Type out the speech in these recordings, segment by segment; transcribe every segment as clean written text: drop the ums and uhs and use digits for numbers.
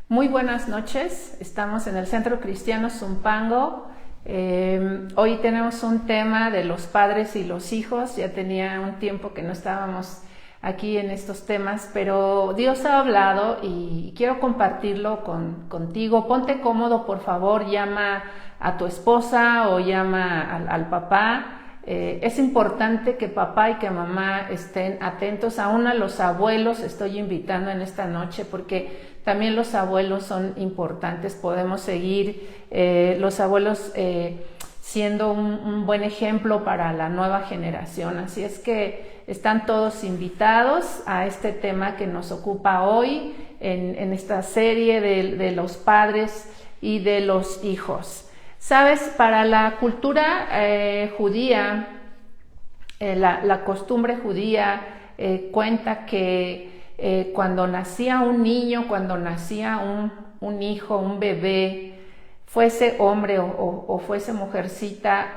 Muy buenas noches, estamos en el Centro Cristiano Zumpango. Hoy tenemos un tema de los padres y los hijos. Ya tenía un tiempo que no estábamos aquí en estos temas, pero Dios ha hablado y quiero compartirlo contigo. Ponte cómodo, por favor, llama a tu esposa o llama al papá. Es importante que papá y que mamá estén atentos, aún a los abuelos estoy invitando en esta noche, porque también los abuelos son importantes. Podemos seguir los abuelos siendo un buen ejemplo para la nueva generación. Así es que están todos invitados a este tema que nos ocupa hoy en esta serie de los padres y de los hijos. Sabes, para la cultura judía, la costumbre judía cuenta que cuando nacía un niño, cuando nacía un hijo, un bebé, fuese hombre o fuese mujercita,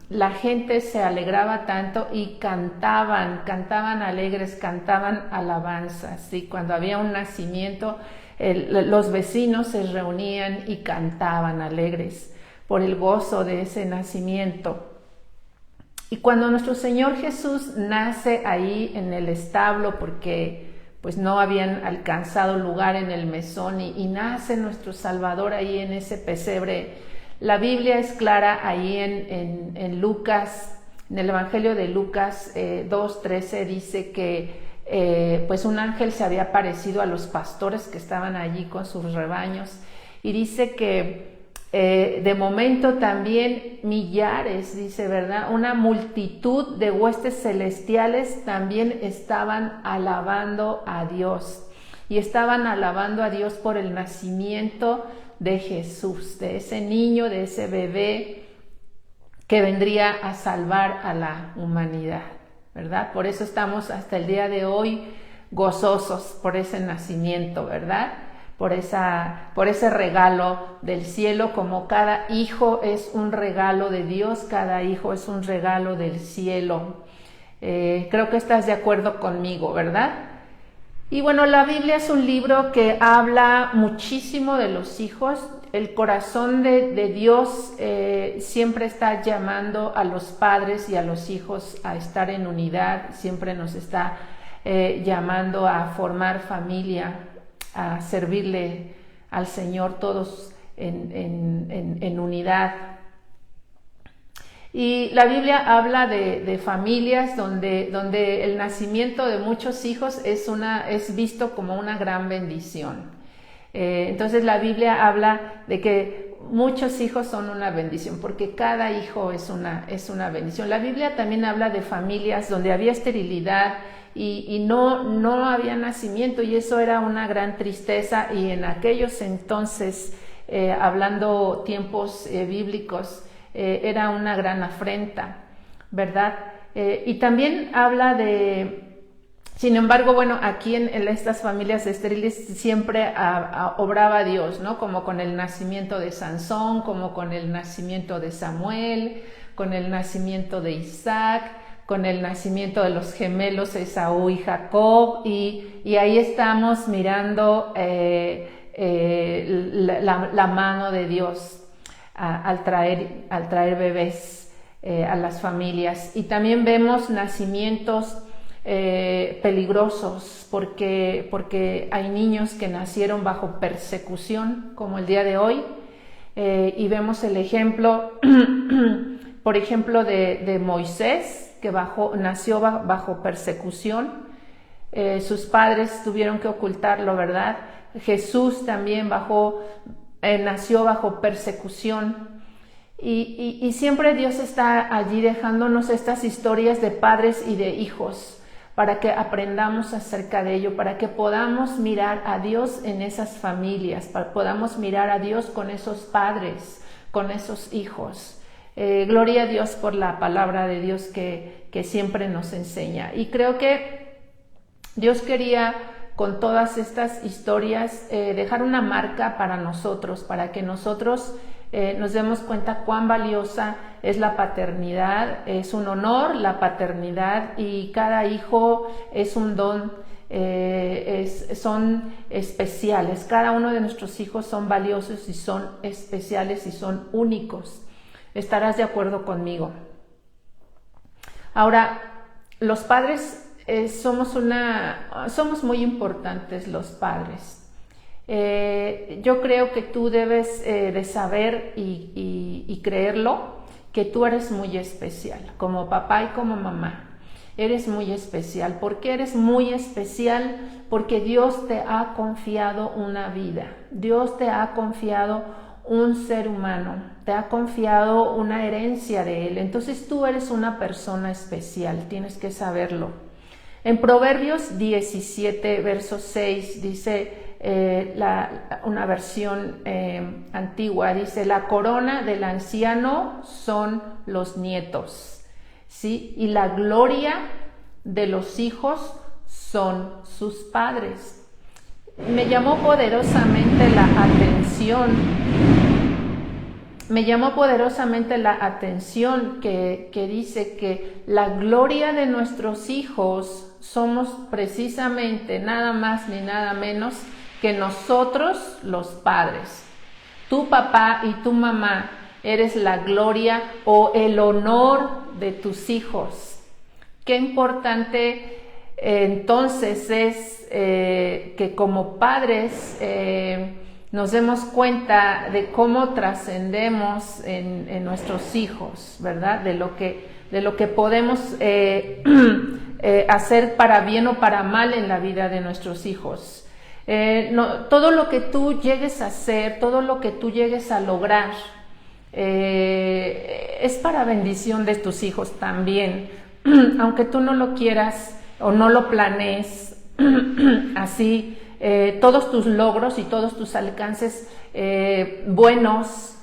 la gente se alegraba tanto y cantaban alegres, cantaban alabanzas. ¿Sí? Cuando había un nacimiento, los vecinos se reunían y cantaban alegres por el gozo de ese nacimiento. Y cuando nuestro Señor Jesús nace ahí en el establo, porque pues no habían alcanzado lugar en el mesón, y nace nuestro Salvador ahí en ese pesebre, la Biblia es clara ahí en Lucas, en el Evangelio de Lucas 2:13, dice que pues un ángel se había aparecido a los pastores que estaban allí con sus rebaños, y dice que de momento también millares, dice, ¿verdad? Una multitud de huestes celestiales también estaban alabando a Dios, y estaban alabando a Dios por el nacimiento de Jesús, de ese niño, de ese bebé que vendría a salvar a la humanidad, ¿verdad? Por eso estamos hasta el día de hoy gozosos por ese nacimiento, ¿verdad? Por ese regalo del cielo. Como cada hijo es un regalo de Dios, cada hijo es un regalo del cielo. Creo que estás de acuerdo conmigo, ¿verdad? Y bueno, la Biblia es un libro que habla muchísimo de los hijos. El corazón de Dios siempre está llamando a los padres y a los hijos a estar en unidad, siempre nos está llamando a formar familia, a servirle al Señor todos en unidad. Y la Biblia habla de familias donde el nacimiento de muchos hijos es visto como una gran bendición. Entonces la Biblia habla de que muchos hijos son una bendición, porque cada hijo es una bendición. La Biblia también habla de familias donde había esterilidad y no había nacimiento, y eso era una gran tristeza, y en aquellos entonces, hablando tiempos bíblicos, era una gran afrenta, ¿verdad? Y también habla sin embargo, bueno, aquí en estas familias estériles siempre obraba Dios, ¿no? Como con el nacimiento de Sansón, como con el nacimiento de Samuel, con el nacimiento de Isaac, con el nacimiento de los gemelos Esaú y Jacob, y ahí estamos mirando la mano de Dios al traer bebés a las familias. Y también vemos nacimientos peligrosos, porque hay niños que nacieron bajo persecución, como el día de hoy, y vemos el ejemplo por ejemplo de Moisés, que nació bajo persecución. Sus padres tuvieron que ocultarlo, ¿verdad? Jesús también nació bajo persecución. Y siempre Dios está allí dejándonos estas historias de padres y de hijos, para que aprendamos acerca de ello, para que podamos mirar a Dios en esas familias, para que podamos mirar a Dios con esos padres, con esos hijos. Gloria a Dios por la palabra de Dios que siempre nos enseña. Y creo que Dios quería, con todas estas historias, dejar una marca para nosotros, para que nosotros nos demos cuenta cuán valiosa es la paternidad. Es un honor la paternidad, y cada hijo es un don son especiales. Cada uno de nuestros hijos son valiosos y son especiales y son únicos. ¿Estarás de acuerdo conmigo? Ahora, los padres somos muy importantes los padres. Yo creo que tú debes de saber y creerlo, que tú eres muy especial, como papá y como mamá. Eres muy especial. ¿Por qué eres muy especial? Porque Dios te ha confiado una vida. Dios te ha confiado un ser humano. Te ha confiado una herencia de Él. Entonces tú eres una persona especial. Tienes que saberlo. En Proverbios 17, verso 6, dice una versión antigua, dice: la corona del anciano son los nietos, ¿sí? Y la gloria de los hijos son sus padres. Me llamó poderosamente la atención que dice que la gloria de nuestros hijos somos precisamente nada más ni nada menos que nosotros los padres. Tu papá y tu mamá eres la gloria o el honor de tus hijos. Qué importante entonces es que como padres nos demos cuenta de cómo trascendemos en nuestros hijos, ¿verdad? De lo que podemos hacer para bien o para mal en la vida de nuestros hijos. Todo lo que tú llegues a hacer, todo lo que tú llegues a lograr, es para bendición de tus hijos también, aunque tú no lo quieras o no lo planees. Así, todos tus logros y todos tus alcances buenos,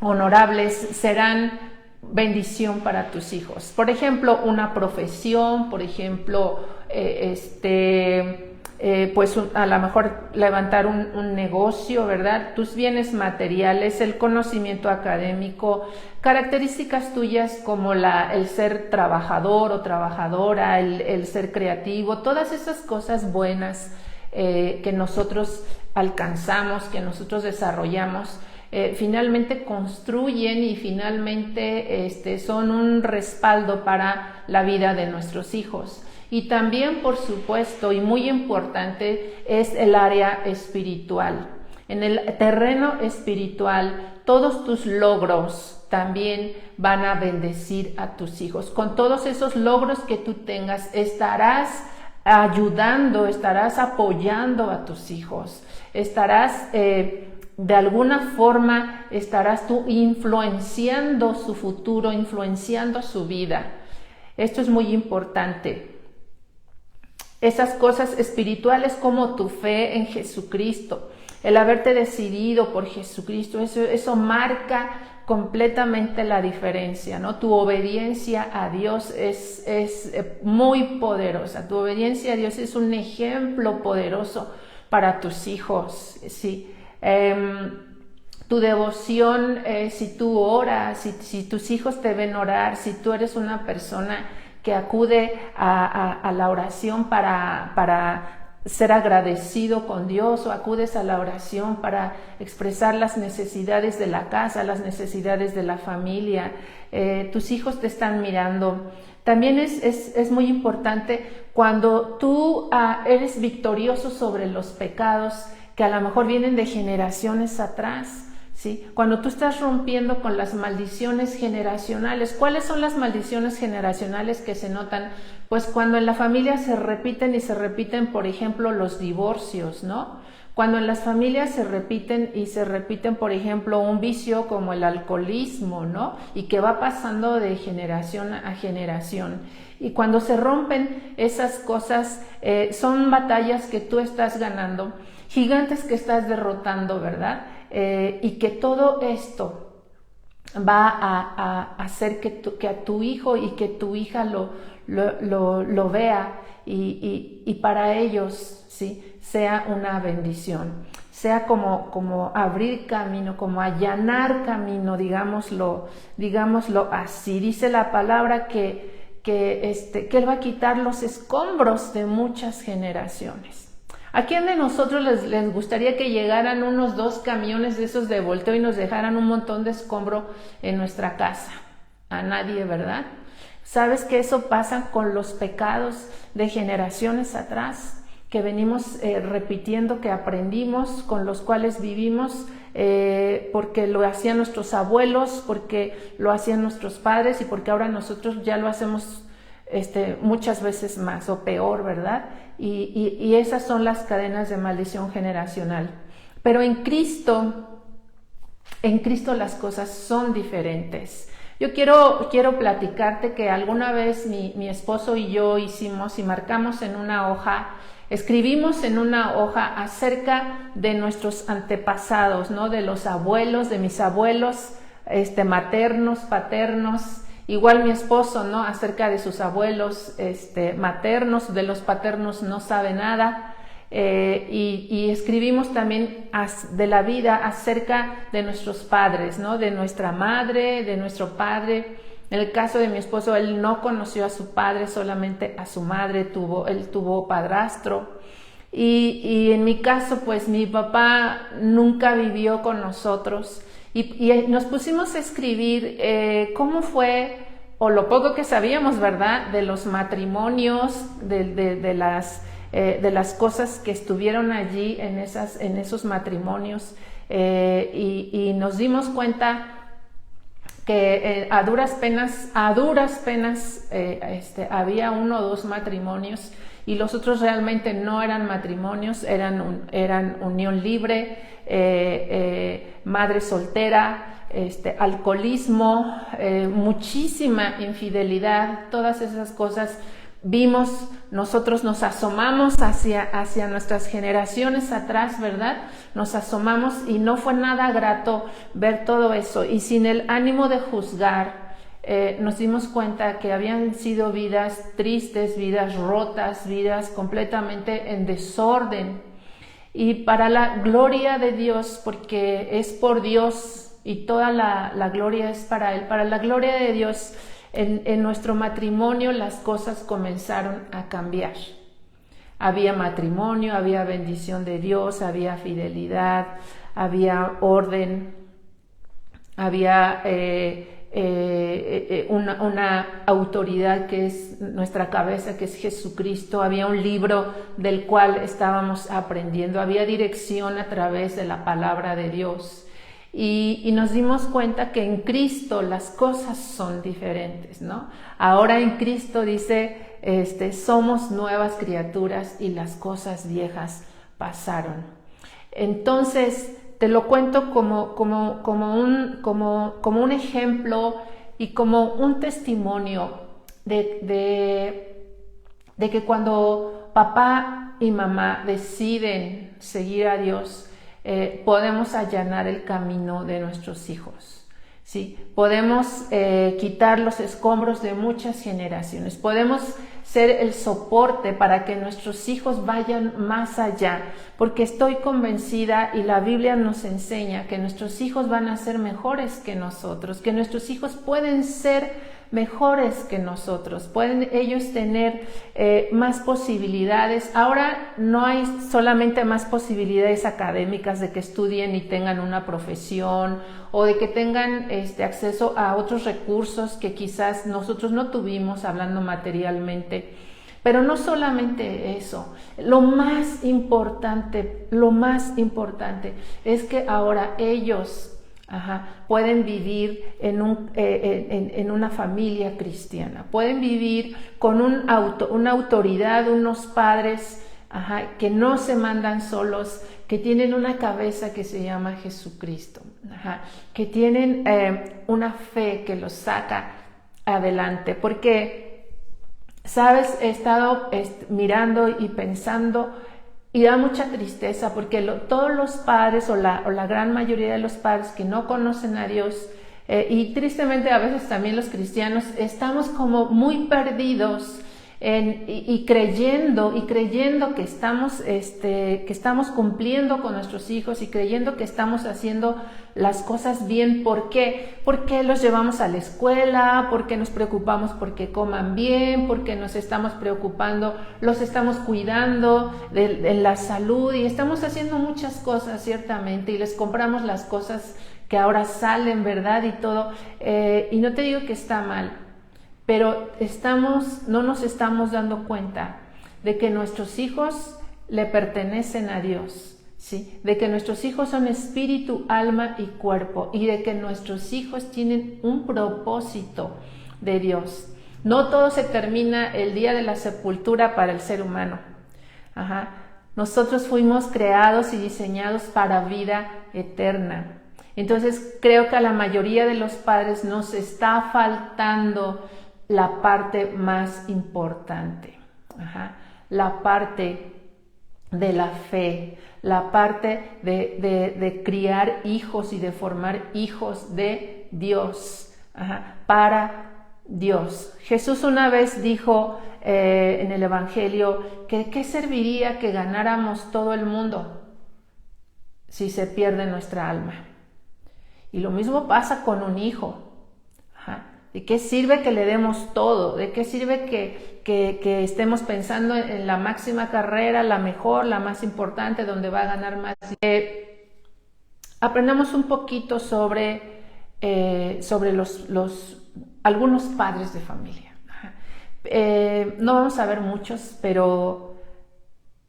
honorables, serán bendición para tus hijos. Por ejemplo, una profesión, por ejemplo, pues a lo mejor levantar un negocio, ¿verdad? Tus bienes materiales, el conocimiento académico, características tuyas como el ser trabajador o trabajadora, el ser creativo, todas esas cosas buenas que nosotros alcanzamos, que nosotros desarrollamos, finalmente construyen y finalmente son un respaldo para la vida de nuestros hijos. Y también, por supuesto, y muy importante, es el área espiritual. En el terreno espiritual, todos tus logros también van a bendecir a tus hijos. Con todos esos logros que tú tengas, estarás ayudando, estarás apoyando a tus hijos, estarás de alguna forma, estarás tú influenciando su futuro, influenciando su vida. Esto es muy importante. Esas cosas espirituales como tu fe en Jesucristo, el haberte decidido por Jesucristo, eso marca completamente la diferencia, ¿no? Tu obediencia a Dios es muy poderosa. Tu obediencia a Dios es un ejemplo poderoso para tus hijos, ¿sí? Tu devoción, si tú oras, si tus hijos te ven orar, si tú eres una persona que acude a la oración para ser agradecido con Dios, o acudes a la oración para expresar las necesidades de la casa, las necesidades de la familia, tus hijos te están mirando. También es muy importante cuando tú eres victorioso sobre los pecados que a lo mejor vienen de generaciones atrás, ¿sí? Cuando tú estás rompiendo con las maldiciones generacionales. ¿Cuáles son las maldiciones generacionales que se notan? Pues cuando en la familia se repiten y se repiten, por ejemplo, los divorcios, ¿no? Cuando en las familias se repiten, por ejemplo, un vicio como el alcoholismo, ¿no? Y que va pasando de generación a generación. Y cuando se rompen esas cosas, son batallas que tú estás ganando, gigantes que estás derrotando, ¿verdad? Y que todo esto va a hacer que a tu hijo y que tu hija lo vea y para ellos, ¿sí?, sea una bendición, sea como abrir camino, como allanar camino, digámoslo así. Dice la palabra que que Él va a quitar los escombros de muchas generaciones. ¿A quién de nosotros les gustaría que llegaran unos 2 camiones de esos de volteo y nos dejaran un montón de escombro en nuestra casa? A nadie, ¿verdad? ¿Sabes que eso pasa con los pecados de generaciones atrás, que venimos repitiendo, que aprendimos, con los cuales vivimos, porque lo hacían nuestros abuelos, porque lo hacían nuestros padres y porque ahora nosotros ya lo hacemos muchas veces más o peor, ¿verdad? Y esas son las cadenas de maldición generacional. Pero en Cristo las cosas son diferentes. Yo quiero platicarte que alguna vez mi esposo y yo hicimos y marcamos en una hoja, escribimos en una hoja acerca de nuestros antepasados, ¿no? De los abuelos, de mis abuelos, maternos, paternos, igual mi esposo, ¿no? Acerca de sus abuelos, maternos, de los paternos no sabe nada. Y escribimos también de la vida acerca de nuestros padres, ¿no? De nuestra madre, de nuestro padre. En el caso de mi esposo, él no conoció a su padre, solamente a su madre, él tuvo padrastro. Y en mi caso, pues mi papá nunca vivió con nosotros. Y nos pusimos a escribir cómo fue, o lo poco que sabíamos, ¿verdad? De los matrimonios, de las cosas que estuvieron allí en esos matrimonios, y nos dimos cuenta que a duras penas había 1 o 2 matrimonios, y los otros realmente no eran matrimonios, eran unión libre, madre soltera, alcoholismo, muchísima infidelidad, todas esas cosas. Nosotros nos asomamos hacia nuestras generaciones atrás, ¿verdad? Nos asomamos y no fue nada grato ver todo eso, y sin el ánimo de juzgar, nos dimos cuenta que habían sido vidas tristes, vidas rotas, vidas completamente en desorden. Y para la gloria de Dios, porque es por Dios y toda la gloria es para Él, para la gloria de Dios, en nuestro matrimonio las cosas comenzaron a cambiar. Había matrimonio, había bendición de Dios, había fidelidad, había orden, había una autoridad que es nuestra cabeza, que es Jesucristo. Había un libro del cual estábamos aprendiendo, había dirección a través de la palabra de Dios. Y nos dimos cuenta que en Cristo las cosas son diferentes, ¿no? Ahora en Cristo dice, somos nuevas criaturas y las cosas viejas pasaron. Entonces, te lo cuento como un ejemplo y como un testimonio de que cuando papá y mamá deciden seguir a Dios, podemos allanar el camino de nuestros hijos, ¿sí? Podemos quitar los escombros de muchas generaciones, podemos ser el soporte para que nuestros hijos vayan más allá, porque estoy convencida y la Biblia nos enseña que nuestros hijos van a ser mejores que nosotros, que nuestros hijos pueden ser mejores que nosotros, pueden ellos tener más posibilidades. Ahora no hay solamente más posibilidades académicas de que estudien y tengan una profesión, o de que tengan acceso a otros recursos que quizás nosotros no tuvimos, hablando materialmente. Pero no solamente eso, lo más importante es que ahora ellos pueden vivir en una familia cristiana, pueden vivir con una autoridad, unos padres que no se mandan solos, que tienen una cabeza que se llama Jesucristo, que tienen una fe que los saca adelante. Porque, ¿sabes? He estado mirando y pensando, y da mucha tristeza, porque todos los padres o la gran mayoría de los padres que no conocen a Dios, y tristemente a veces también los cristianos, estamos como muy perdidos y creyendo que estamos cumpliendo con nuestros hijos y creyendo que estamos haciendo las cosas bien. ¿Por qué? Porque los llevamos a la escuela, porque nos preocupamos porque coman bien, porque nos estamos preocupando, los estamos cuidando de la salud y estamos haciendo muchas cosas ciertamente y les compramos las cosas que ahora salen, ¿verdad? Y todo, y no te digo que está mal, pero no nos estamos dando cuenta de que nuestros hijos le pertenecen a Dios, ¿sí? De que nuestros hijos son espíritu, alma y cuerpo, y de que nuestros hijos tienen un propósito de Dios. No todo se termina el día de la sepultura para el ser humano. Ajá. Nosotros fuimos creados y diseñados para vida eterna. Entonces creo que a la mayoría de los padres nos está faltando la parte más importante, la parte de la fe, la parte de criar hijos y de formar hijos de Dios, para Dios. Jesús una vez dijo en el Evangelio que ¿qué serviría que ganáramos todo el mundo si se pierde nuestra alma? Y lo mismo pasa con un hijo. ¿De qué sirve que le demos todo? ¿De qué sirve que estemos pensando en la máxima carrera, la mejor, la más importante, donde va a ganar más? Aprendamos un poquito sobre algunos padres de familia. No vamos a ver muchos, pero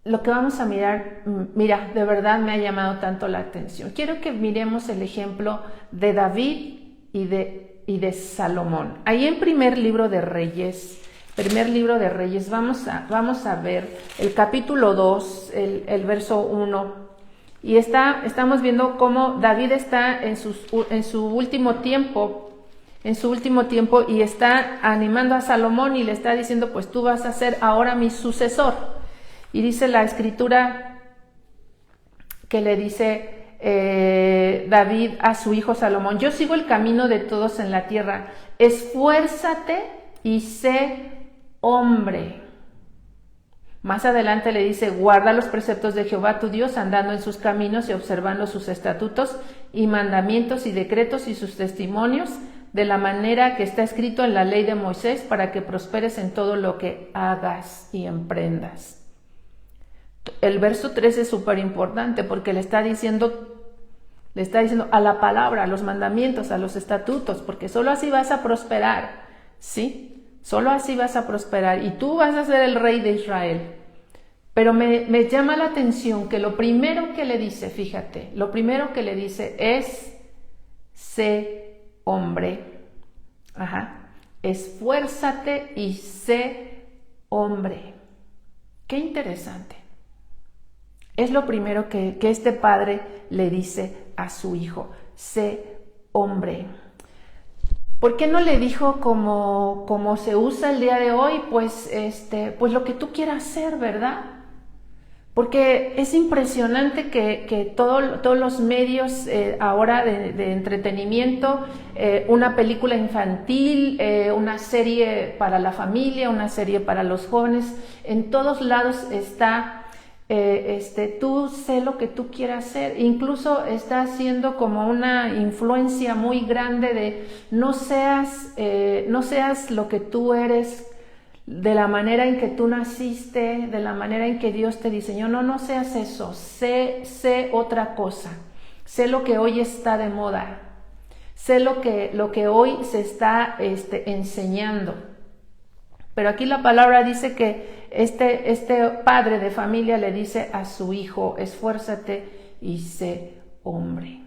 lo que vamos a mirar, mira, de verdad me ha llamado tanto la atención. Quiero que miremos el ejemplo de David y de Salomón. Ahí en primer libro de Reyes, vamos a ver el capítulo 2, el verso 1. Y estamos viendo cómo David está en su último tiempo y está animando a Salomón y le está diciendo, pues tú vas a ser ahora mi sucesor. Y dice la escritura que le dice David a su hijo Salomón: yo sigo el camino de todos en la tierra, esfuérzate y sé hombre. Más adelante le dice: guarda los preceptos de Jehová tu Dios, andando en sus caminos y observando sus estatutos y mandamientos y decretos y sus testimonios, de la manera que está escrito en la ley de Moisés, para que prosperes en todo lo que hagas y emprendas. El verso 3 es súper importante porque le está diciendo a la palabra, a los mandamientos, a los estatutos, porque solo así vas a prosperar, ¿sí? Solo así vas a prosperar y tú vas a ser el rey de Israel. Pero me llama la atención que lo primero que le dice, fíjate, lo primero que le dice es: sé hombre. Esfuérzate y sé hombre. Qué interesante. Es lo primero que este padre le dice a su hijo: sé hombre. ¿Por qué no le dijo como se usa el día de hoy? Pues lo que tú quieras hacer, ¿verdad? Porque es impresionante que todos los medios ahora de entretenimiento, una película infantil, una serie para la familia, una serie para los jóvenes, en todos lados está tú sé lo que tú quieras hacer. Incluso está haciendo como una influencia muy grande de no seas lo que tú eres, de la manera en que tú naciste, de la manera en que Dios te diseñó. No seas eso, sé otra cosa, sé lo que hoy está de moda, sé lo que hoy se está enseñando. Pero aquí la palabra dice que este padre de familia le dice a su hijo: esfuérzate y sé hombre.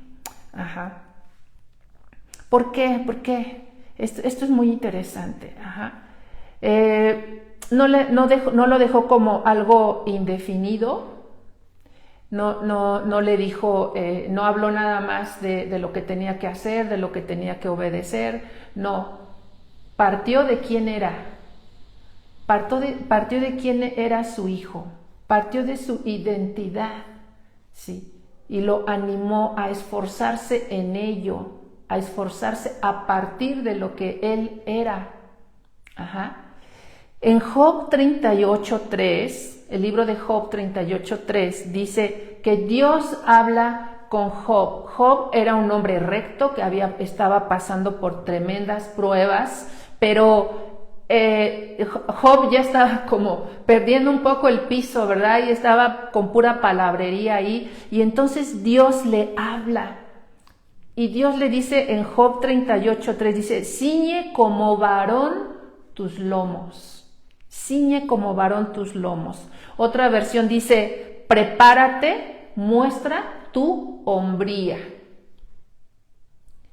¿Por qué? Porque esto es muy interesante. No lo dejó como algo indefinido. No le dijo, no habló nada más de lo que tenía que hacer, de lo que tenía que obedecer. No, partió de quién era. Partió de quién era su hijo, partió de su identidad, ¿sí? Y lo animó a esforzarse en ello, a esforzarse a partir de lo que él era. En Job 38:3, el libro de Job 38:3 dice que Dios habla con Job. Job era un hombre recto que estaba pasando por tremendas pruebas, pero Job ya estaba como perdiendo un poco el piso, ¿verdad? Y estaba con pura palabrería ahí. Y entonces Dios le habla. Y Dios le dice en Job 38:3, dice, ciñe como varón tus lomos. Ciñe como varón tus lomos. Otra versión dice, prepárate, muestra tu hombría.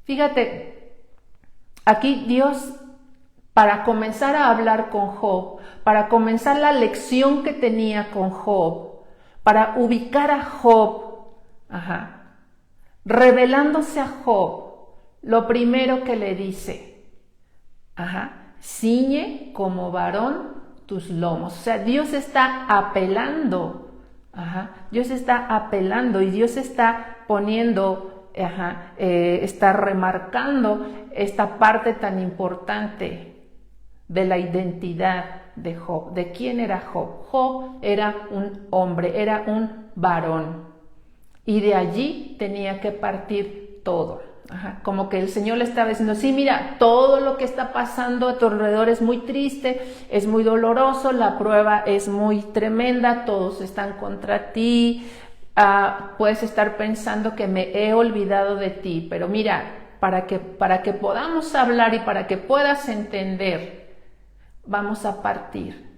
Fíjate, aquí Dios, para comenzar a hablar con Job, para comenzar la lección que tenía con Job, para ubicar a Job, revelándose a Job, lo primero que le dice, ciñe como varón tus lomos. O sea, Dios está apelando, Dios está apelando y Dios está poniendo, está remarcando esta parte tan importante de la identidad de Job. ¿De quién era Job? Job era un hombre, era un varón. Y de allí tenía que partir todo. Como que el Señor le estaba diciendo, sí, mira, todo lo que está pasando a tu alrededor es muy triste, es muy doloroso, la prueba es muy tremenda, todos están contra ti, puedes estar pensando que me he olvidado de ti, pero mira, para que podamos hablar y para que puedas entender, vamos a partir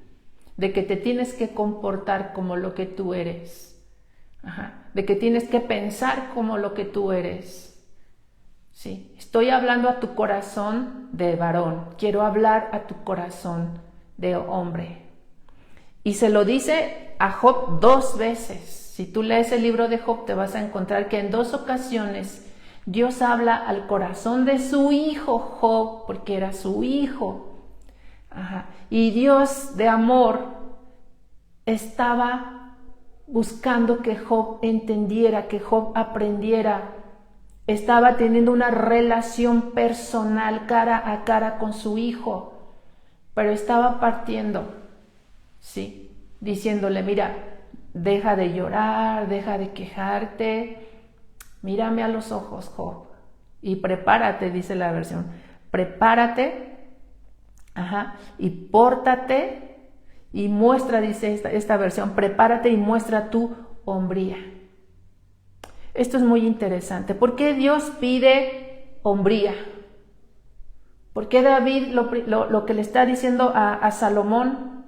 de que te tienes que comportar como lo que tú eres, de que tienes que pensar como lo que tú eres. Sí, estoy hablando a tu corazón de varón, quiero hablar a tu corazón de hombre. Y se lo dice a Job 2 veces. Si tú lees el libro de Job, te vas a encontrar que en 2 ocasiones Dios habla al corazón de su hijo Job, porque era su hijo. Y Dios de amor estaba buscando que Job entendiera, que Job aprendiera. Estaba teniendo una relación personal cara a cara con su hijo, pero estaba partiendo, ¿sí? Diciéndole, mira, deja de llorar, deja de quejarte, mírame a los ojos, Job, y prepárate, dice la versión, prepárate, y pórtate y muestra, dice esta versión, prepárate y muestra tu hombría. Esto es muy interesante. ¿Por qué Dios pide hombría? ¿Por qué David lo que le está diciendo a Salomón?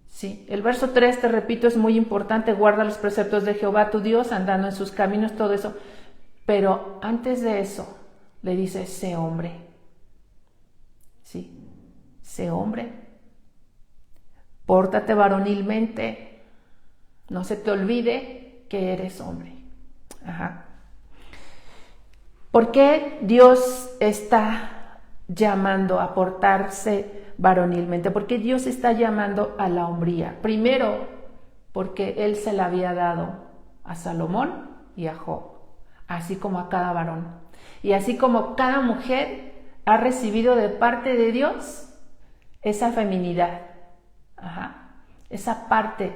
Sí, el verso 3, te repito, es muy importante. Guarda los preceptos de Jehová tu Dios, andando en sus caminos, todo eso. Pero antes de eso, le dice, sé hombre. Sí, sé hombre. Pórtate varonilmente. No se te olvide que eres hombre. ¿Por qué Dios está llamando a portarse varonilmente? ¿Por qué Dios está llamando a la hombría? Primero, porque Él se la había dado a Salomón y a Job, así como a cada varón. Y así como cada mujer ha recibido de parte de Dios esa feminidad, esa parte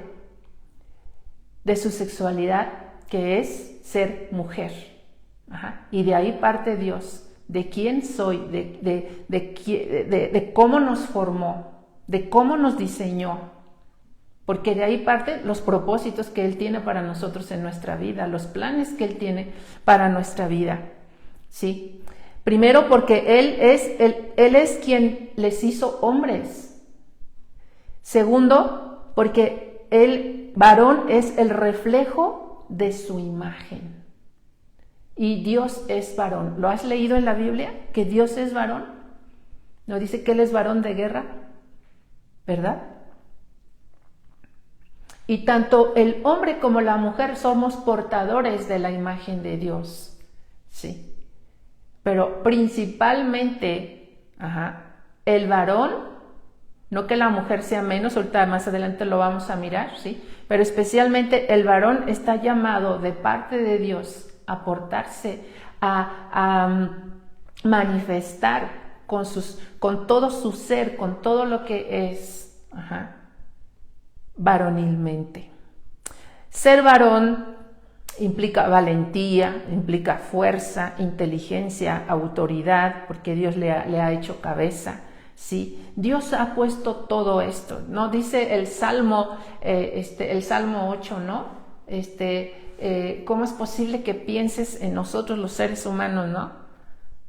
de su sexualidad que es ser mujer. Y de ahí parte Dios, de quién soy, de cómo nos formó, de cómo nos diseñó, porque de ahí parte los propósitos que Él tiene para nosotros en nuestra vida, los planes que Él tiene para nuestra vida. ¿Sí? Primero porque Él es quien les hizo hombres. Segundo, porque el varón es el reflejo de su imagen. Y Dios es varón. ¿Lo has leído en la Biblia? ¿Que Dios es varón? ¿No dice que Él es varón de guerra? ¿Verdad? Y tanto el hombre como la mujer somos portadores de la imagen de Dios. Sí. Pero principalmente, el varón, no que la mujer sea menos, ahorita más adelante lo vamos a mirar, ¿sí? Pero especialmente el varón está llamado de parte de Dios a portarse, a manifestar con todo su ser, con todo lo que es, Ajá. Varonilmente. Ser varón implica valentía, implica fuerza, inteligencia, autoridad, porque Dios le ha hecho cabeza, ¿sí? Dios ha puesto todo esto, ¿no? Dice el Salmo 8, ¿no? ¿Cómo es posible que pienses en nosotros los seres humanos, ¿no?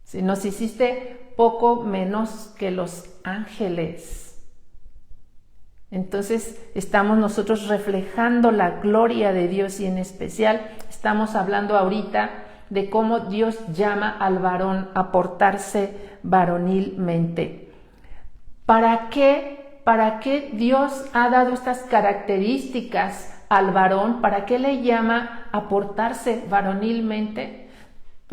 Si nos hiciste poco menos que los ángeles. Entonces estamos nosotros reflejando la gloria de Dios y en especial estamos hablando ahorita de cómo Dios llama al varón a portarse varonilmente. ¿Para qué Dios ha dado estas características al varón? ¿Para qué le llama a portarse varonilmente?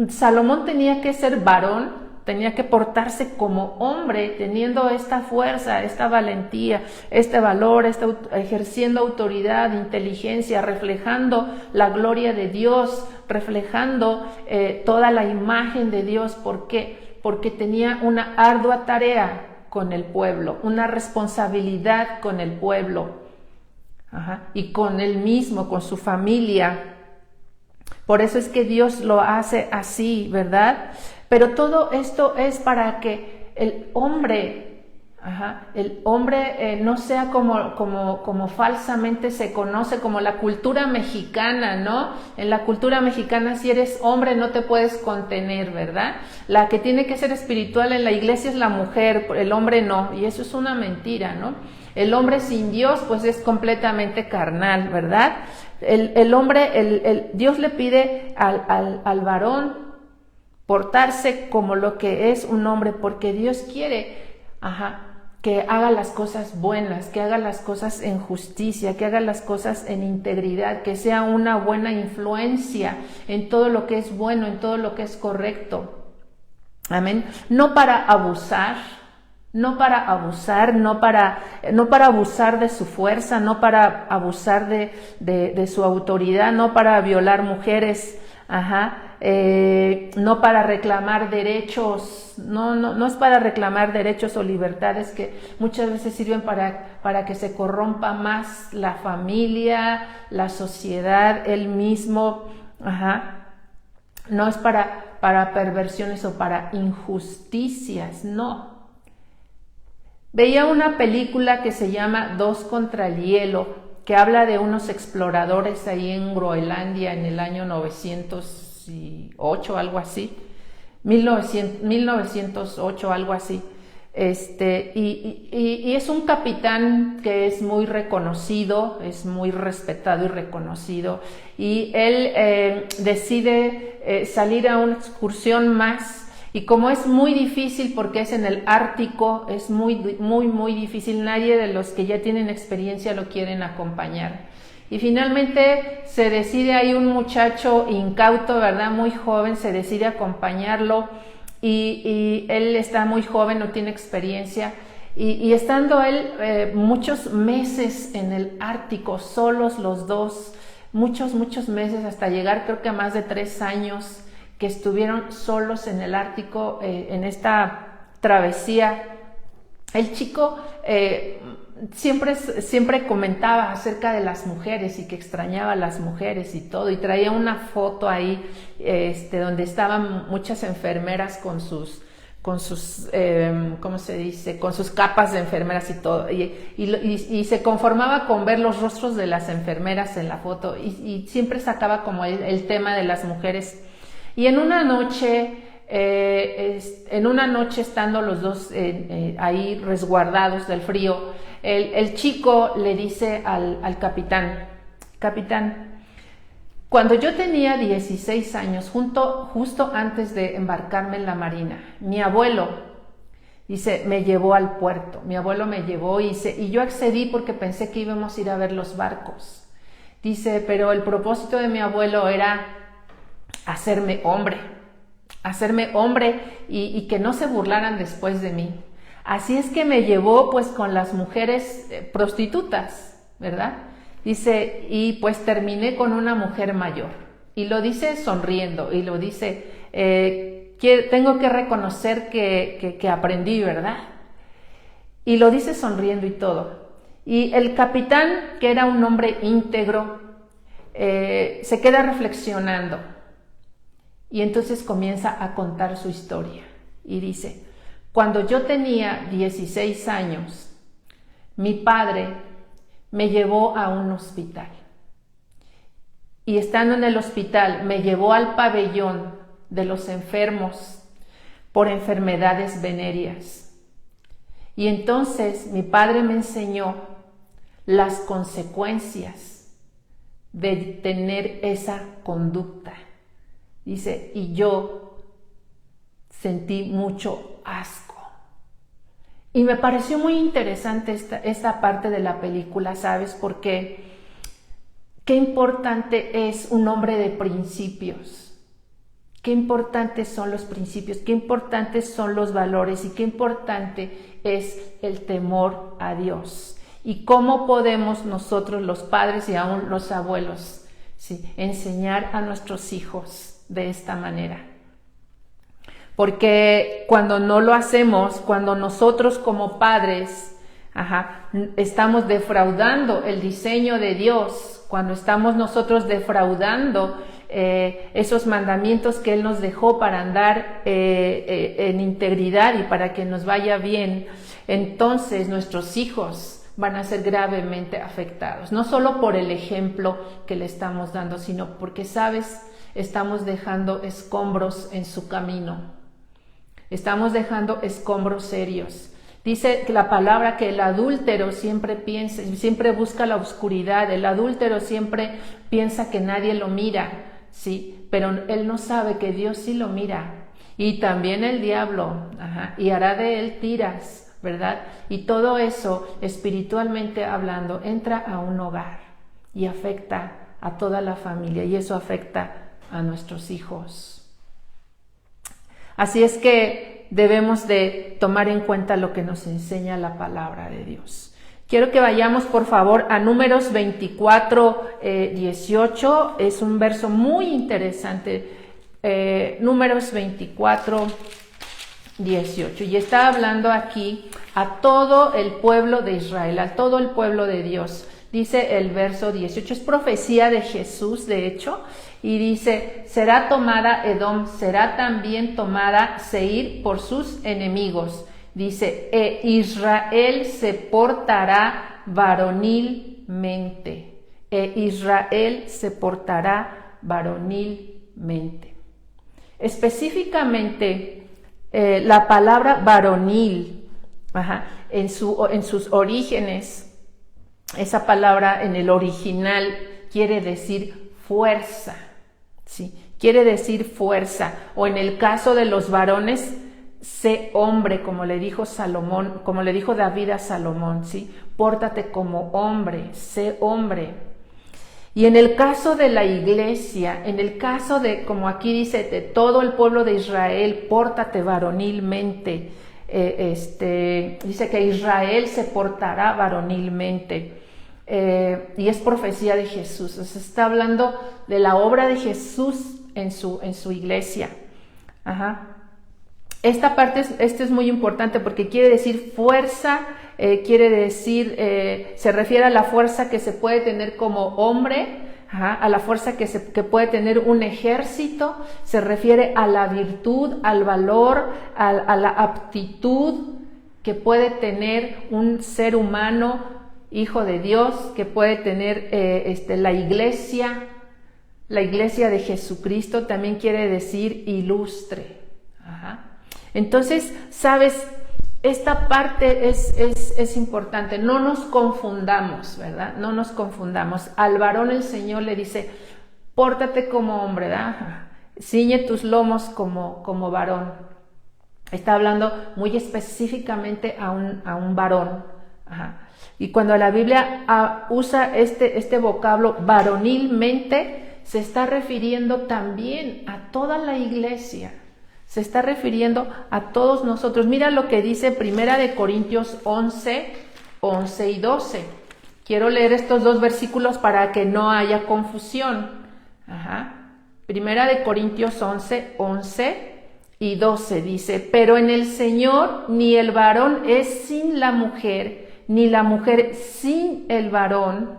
Salomón tenía que ser varón, tenía que portarse como hombre, teniendo esta fuerza, esta valentía, este valor, ejerciendo autoridad, inteligencia, reflejando la gloria de Dios, reflejando toda la imagen de Dios. ¿Por qué? Porque tenía una ardua tarea con el pueblo, una responsabilidad con el pueblo, y con él mismo, con su familia. Por eso es que Dios lo hace así, ¿verdad? Pero todo esto es para que el hombre no sea como falsamente se conoce, como la cultura mexicana, ¿no? En la cultura mexicana, si eres hombre no te puedes contener, ¿verdad? La que tiene que ser espiritual en la iglesia es la mujer, el hombre no, y eso es una mentira, ¿no? El hombre sin Dios pues es completamente carnal, ¿verdad? El hombre, Dios le pide al varón portarse como lo que es un hombre, porque Dios quiere, que haga las cosas buenas, que haga las cosas en justicia, que haga las cosas en integridad, que sea una buena influencia en todo lo que es bueno, en todo lo que es correcto. Amén. No para abusar, no para abusar de su fuerza, no para abusar de su autoridad, no para violar mujeres, no para reclamar derechos, no es para reclamar derechos o libertades que muchas veces sirven para que se corrompa más la familia, la sociedad, él mismo, no es para perversiones o para injusticias, no. Veía una película que se llama Dos contra el hielo, que habla de unos exploradores ahí en Groenlandia en el año 908, algo así, 1908, algo así. Y es un capitán que es muy reconocido, es muy respetado y reconocido, y él decide salir a una excursión más. Y como es muy difícil porque es en el Ártico, es muy difícil, nadie de los que ya tienen experiencia lo quieren acompañar. Y finalmente se decide, hay un muchacho incauto, ¿verdad? Muy joven, se decide acompañarlo y él está muy joven, no tiene experiencia. Y estando él muchos meses en el Ártico, solos los dos, muchos meses, hasta llegar creo que a más de 3 años, que estuvieron solos en el Ártico en esta travesía. El chico siempre comentaba acerca de las mujeres y que extrañaba a las mujeres y todo, y traía una foto ahí donde estaban muchas enfermeras con sus ¿cómo se dice? Con sus capas de enfermeras y todo, y se conformaba con ver los rostros de las enfermeras en la foto, y siempre sacaba como el tema de las mujeres. Y en una noche estando los dos ahí resguardados del frío, el chico le dice al capitán, cuando yo tenía 16 años, justo antes de embarcarme en la marina, mi abuelo, dice, me llevó al puerto, mi abuelo me llevó y yo accedí porque pensé que íbamos a ir a ver los barcos. Dice, pero el propósito de mi abuelo era hacerme hombre y que no se burlaran después de mí. Así es que me llevó pues con las mujeres prostitutas, ¿verdad? Dice, y pues terminé con una mujer mayor. Y lo dice sonriendo, y lo dice, tengo que reconocer que aprendí, ¿verdad? Y lo dice sonriendo y todo. Y el capitán, que era un hombre íntegro, se queda reflexionando y entonces comienza a contar su historia y dice: cuando yo tenía 16 años, mi padre me llevó a un hospital y estando en el hospital me llevó al pabellón de los enfermos por enfermedades venéreas. Y entonces mi padre me enseñó las consecuencias de tener esa conducta. Dice, y yo sentí mucho asco. Y me pareció muy interesante esta parte de la película, ¿sabes? Porque qué importante es un hombre de principios. Qué importantes son los principios, qué importantes son los valores y qué importante es el temor a Dios. Y cómo podemos nosotros, los padres y aún los abuelos, ¿sí?, enseñar a nuestros hijos de esta manera. Porque cuando no lo hacemos, cuando nosotros como padres estamos defraudando el diseño de Dios, cuando estamos nosotros defraudando esos mandamientos que Él nos dejó para andar en integridad y para que nos vaya bien, entonces nuestros hijos van a ser gravemente afectados, no solo por el ejemplo que le estamos dando, sino porque, ¿sabes?, estamos dejando escombros en su camino, estamos dejando escombros serios. Dice la palabra que el adúltero siempre busca la oscuridad, el adúltero siempre piensa que nadie lo mira, sí, pero él no sabe que Dios sí lo mira, y también el diablo, y hará de él tiras, ¿verdad? Y todo eso, espiritualmente hablando, entra a un hogar y afecta a toda la familia, y eso afecta a nuestros hijos. Así es que debemos de tomar en cuenta lo que nos enseña la palabra de Dios. Quiero que vayamos, por favor, a Números 24, 18. Es un verso muy interesante. Números 24, 18. Y está hablando aquí a todo el pueblo de Israel, a todo el pueblo de Dios. Dice el verso 18, es profecía de Jesús, de hecho, y dice, será tomada Edom, será también tomada Seir por sus enemigos. Dice, Israel se portará varonilmente. Israel se portará varonilmente. Específicamente, la palabra varonil, en sus orígenes, esa palabra en el original quiere decir fuerza, ¿sí? Quiere decir fuerza, o en el caso de los varones, sé hombre, como le dijo Salomón, como le dijo David a Salomón, ¿sí? Pórtate como hombre, sé hombre. Y en el caso de la iglesia, en el caso de, como aquí dice, de todo el pueblo de Israel, pórtate varonilmente. Dice que Israel se portará varonilmente. Y es profecía de Jesús. Se está hablando de la obra de Jesús en su iglesia. Esta parte es muy importante porque quiere decir fuerza, quiere decir, se refiere a la fuerza que se puede tener como hombre, a la fuerza que puede tener un ejército, se refiere a la virtud, al valor, a la aptitud que puede tener un ser humano, hijo de Dios, que puede tener la iglesia de Jesucristo, también quiere decir ilustre. Entonces, ¿sabes? Esta parte es importante, no nos confundamos, ¿verdad? No nos confundamos. Al varón el Señor le dice, pórtate como hombre, ¿verdad? Ciñe tus lomos como varón. Está hablando muy específicamente a un varón. Y cuando la Biblia usa este vocablo varonilmente, se está refiriendo también a toda la iglesia. Se está refiriendo a todos nosotros. Mira lo que dice Primera de Corintios 11 y 12. Quiero leer estos dos versículos para que no haya confusión. Primera de Corintios 11 y 12 dice, pero en el Señor ni el varón es sin la mujer, ni la mujer sin el varón,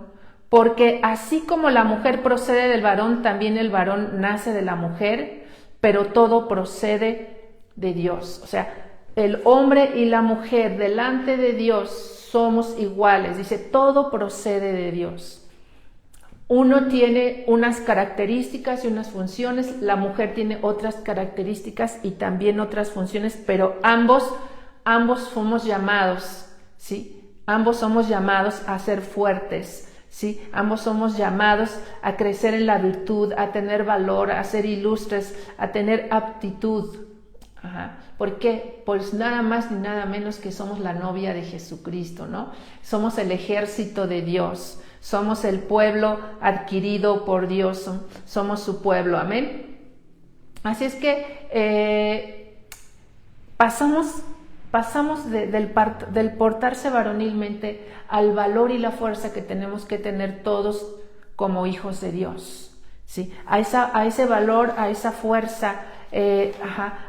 porque así como la mujer procede del varón, también el varón nace de la mujer, pero todo procede de Dios. O sea, el hombre y la mujer delante de Dios somos iguales. Dice, todo procede de Dios. Uno tiene unas características y unas funciones, la mujer tiene otras características y también otras funciones, pero ambos somos llamados, ¿sí? Ambos somos llamados a ser fuertes, ¿sí? Ambos somos llamados a crecer en la virtud, a tener valor, a ser ilustres, a tener aptitud. Ajá. ¿Por qué? Pues nada más ni nada menos que somos la novia de Jesucristo, ¿no? Somos el ejército de Dios. Somos el pueblo adquirido por Dios, somos su pueblo, amén. Así es que pasamos del portarse varonilmente al valor y la fuerza que tenemos que tener todos como hijos de Dios, ¿sí? A ese valor, a esa fuerza,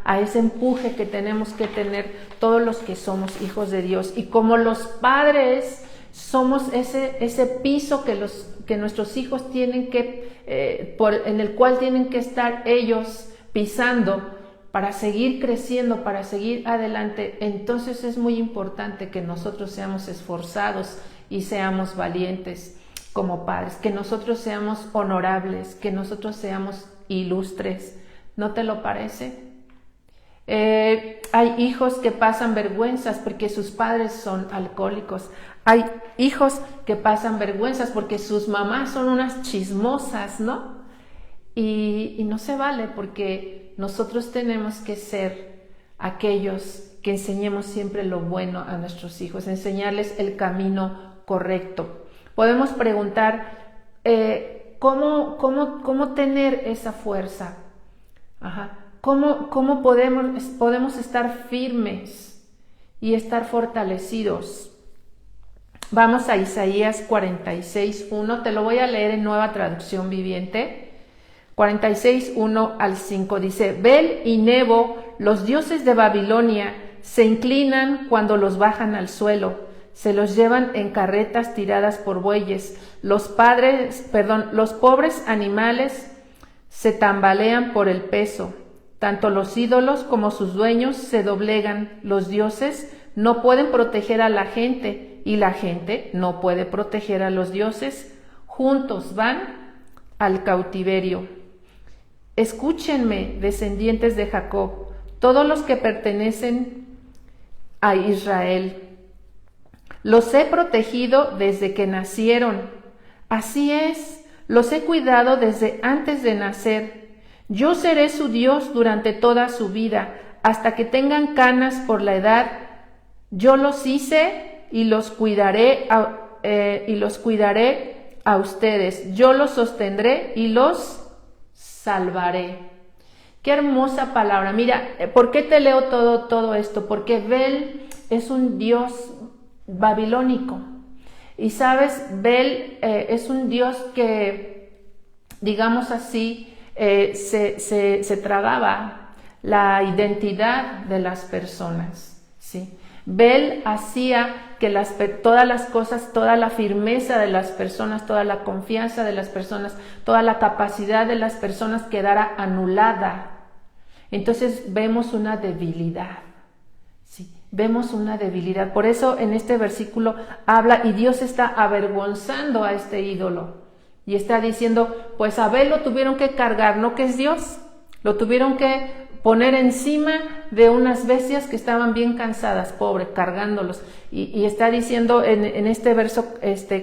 a ese empuje que tenemos que tener todos los que somos hijos de Dios. Y como los padres somos ese piso que nuestros hijos tienen que, en el cual tienen que estar ellos pisando para seguir creciendo, para seguir adelante. Entonces es muy importante que nosotros seamos esforzados y seamos valientes como padres, que nosotros seamos honorables, que nosotros seamos ilustres. ¿No te lo parece? Hay hijos que pasan vergüenzas porque sus padres son alcohólicos. Hay hijos que pasan vergüenzas porque sus mamás son unas chismosas, ¿no? Y no se vale, porque nosotros tenemos que ser aquellos que enseñemos siempre lo bueno a nuestros hijos, enseñarles el camino correcto. Podemos preguntar, ¿cómo tener esa fuerza? ¿Cómo podemos estar firmes y estar fortalecidos? Vamos a Isaías 46:1, te lo voy a leer en Nueva Traducción Viviente. 46:1 al 5 dice: Bel y Nebo, los dioses de Babilonia, se inclinan cuando los bajan al suelo, se los llevan en carretas tiradas por bueyes. Los pobres animales se tambalean por el peso. Tanto los ídolos como sus dueños se doblegan. Los dioses no pueden proteger a la gente y la gente no puede proteger a los dioses. Juntos van al cautiverio. Escúchenme, descendientes de Jacob, todos los que pertenecen a Israel. Los he protegido desde que nacieron. Así es, los he cuidado desde antes de nacer. Yo seré su Dios durante toda su vida, hasta que tengan canas por la edad. Yo los hice y los cuidaré a ustedes. Yo los sostendré y los salvaré. Qué hermosa palabra. Mira, ¿por qué te leo todo esto? Porque Bel es un dios babilónico. Y sabes, Bel es un dios que, digamos así, se tragaba la identidad de las personas, ¿sí? Bel hacía que todas las cosas, toda la firmeza de las personas, toda la confianza de las personas, toda la capacidad de las personas quedara anulada. Entonces vemos una debilidad, ¿sí? Vemos una debilidad. Por eso en este versículo habla, y Dios está avergonzando a este ídolo. Y está diciendo, pues a Bel lo tuvieron que cargar, ¿no? Que es Dios. Lo tuvieron que poner encima de unas bestias que estaban bien cansadas, pobre, cargándolos. Y está diciendo en este verso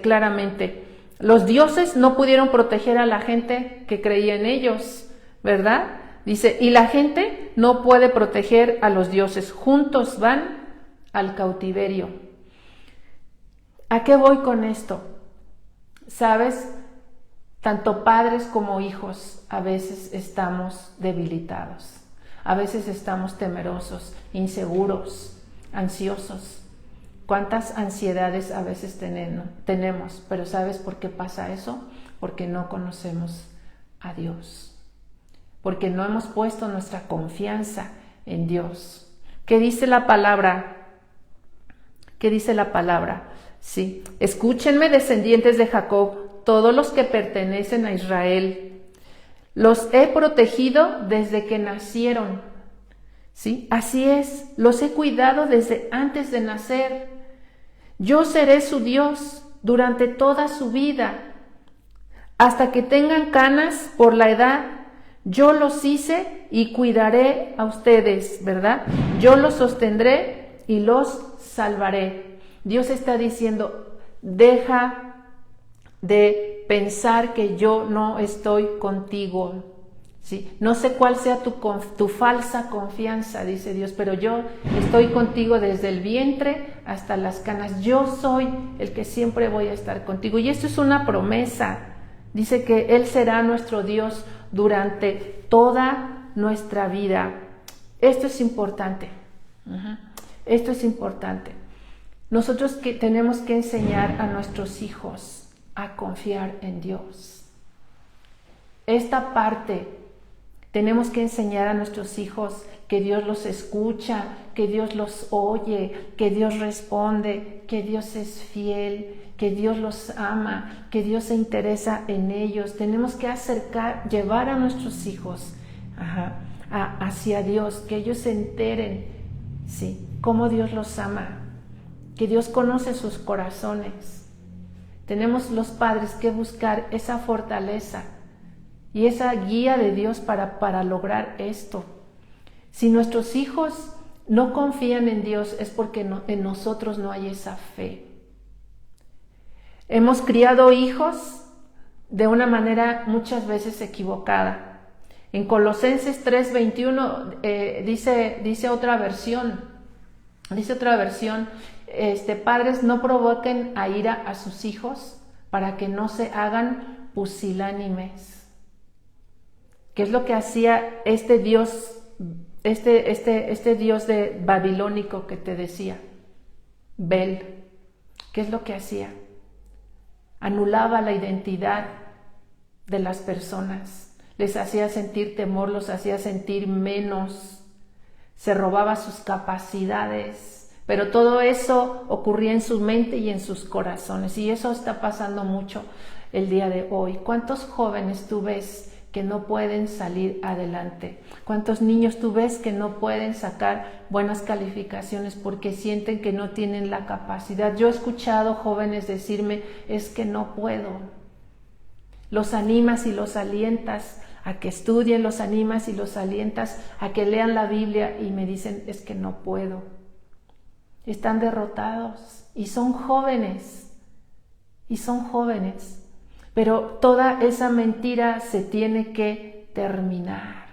claramente, los dioses no pudieron proteger a la gente que creía en ellos, ¿verdad? Dice, y la gente no puede proteger a los dioses. Juntos van al cautiverio. ¿A qué voy con esto? ¿Sabes? Tanto padres como hijos a veces estamos debilitados, a veces estamos temerosos, inseguros, ansiosos. ¿Cuántas ansiedades a veces tenemos? Pero ¿sabes por qué pasa eso? Porque no conocemos a Dios, porque no hemos puesto nuestra confianza en Dios. ¿Qué dice la palabra? ¿Qué dice la palabra? Sí, escúchenme, descendientes de Jacob, todos los que pertenecen a Israel. Los he protegido desde que nacieron. ¿Sí? Así es, los he cuidado desde antes de nacer. Yo seré su Dios durante toda su vida. Hasta que tengan canas por la edad, yo los hice y cuidaré a ustedes, ¿verdad? Yo los sostendré y los salvaré. Dios está diciendo, deja de pensar que yo no estoy contigo. ¿Sí? No sé cuál sea tu falsa confianza, dice Dios, pero yo estoy contigo desde el vientre hasta las canas. Yo soy el que siempre voy a estar contigo. Y esto es una promesa. Dice que Él será nuestro Dios durante toda nuestra vida. Esto es importante. Esto es importante. Nosotros tenemos que enseñar a nuestros hijos a confiar en Dios. Esta parte tenemos que enseñar a nuestros hijos que Dios los escucha, que Dios los oye, que Dios responde, que Dios es fiel, que Dios los ama, que Dios se interesa en ellos. Tenemos que llevar a nuestros hijos hacia Dios, que ellos se enteren, ¿sí?, cómo Dios los ama, que Dios conoce sus corazones. Tenemos los padres que buscar esa fortaleza y esa guía de Dios para lograr esto. Si nuestros hijos no confían en Dios, es porque en nosotros no hay esa fe. Hemos criado hijos de una manera muchas veces equivocada. En Colosenses 3:21 dice otra versión. Padres, no provoquen a ira a sus hijos para que no se hagan pusilánimes. ¿Qué es lo que hacía este Dios, este Dios de babilónico que te decía? Bel. ¿Qué es lo que hacía? Anulaba la identidad de las personas, les hacía sentir temor, los hacía sentir menos, se robaba sus capacidades, pero todo eso ocurría en su mente y en sus corazones, y eso está pasando mucho el día de hoy. ¿Cuántos jóvenes tú ves que no pueden salir adelante? ¿Cuántos niños tú ves que no pueden sacar buenas calificaciones porque sienten que no tienen la capacidad? Yo he escuchado jóvenes decirme, es que no puedo. Los animas y los alientas a que estudien, los animas y los alientas a que lean la Biblia y me dicen, es que no puedo. Están derrotados y son jóvenes. Pero toda esa mentira se tiene que terminar,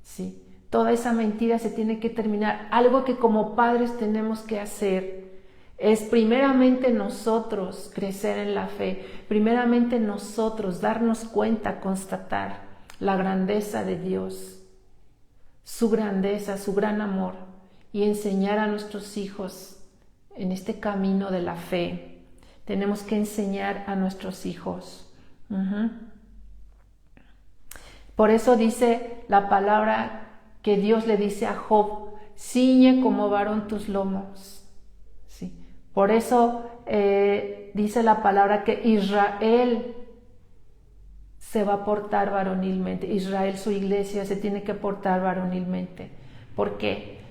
¿sí? Toda esa mentira se tiene que terminar. Algo que como padres tenemos que hacer es primeramente nosotros crecer en la fe, primeramente nosotros darnos cuenta, constatar la grandeza de Dios, su grandeza, su gran amor, y enseñar a nuestros hijos en este camino de la fe. Tenemos que enseñar a nuestros hijos. Por eso dice la palabra que Dios le dice a Job, ciñe como varón tus lomos. ¿Sí? Por eso dice la palabra que Israel se va a portar varonilmente. Israel, su iglesia, se tiene que portar varonilmente. ¿Por qué?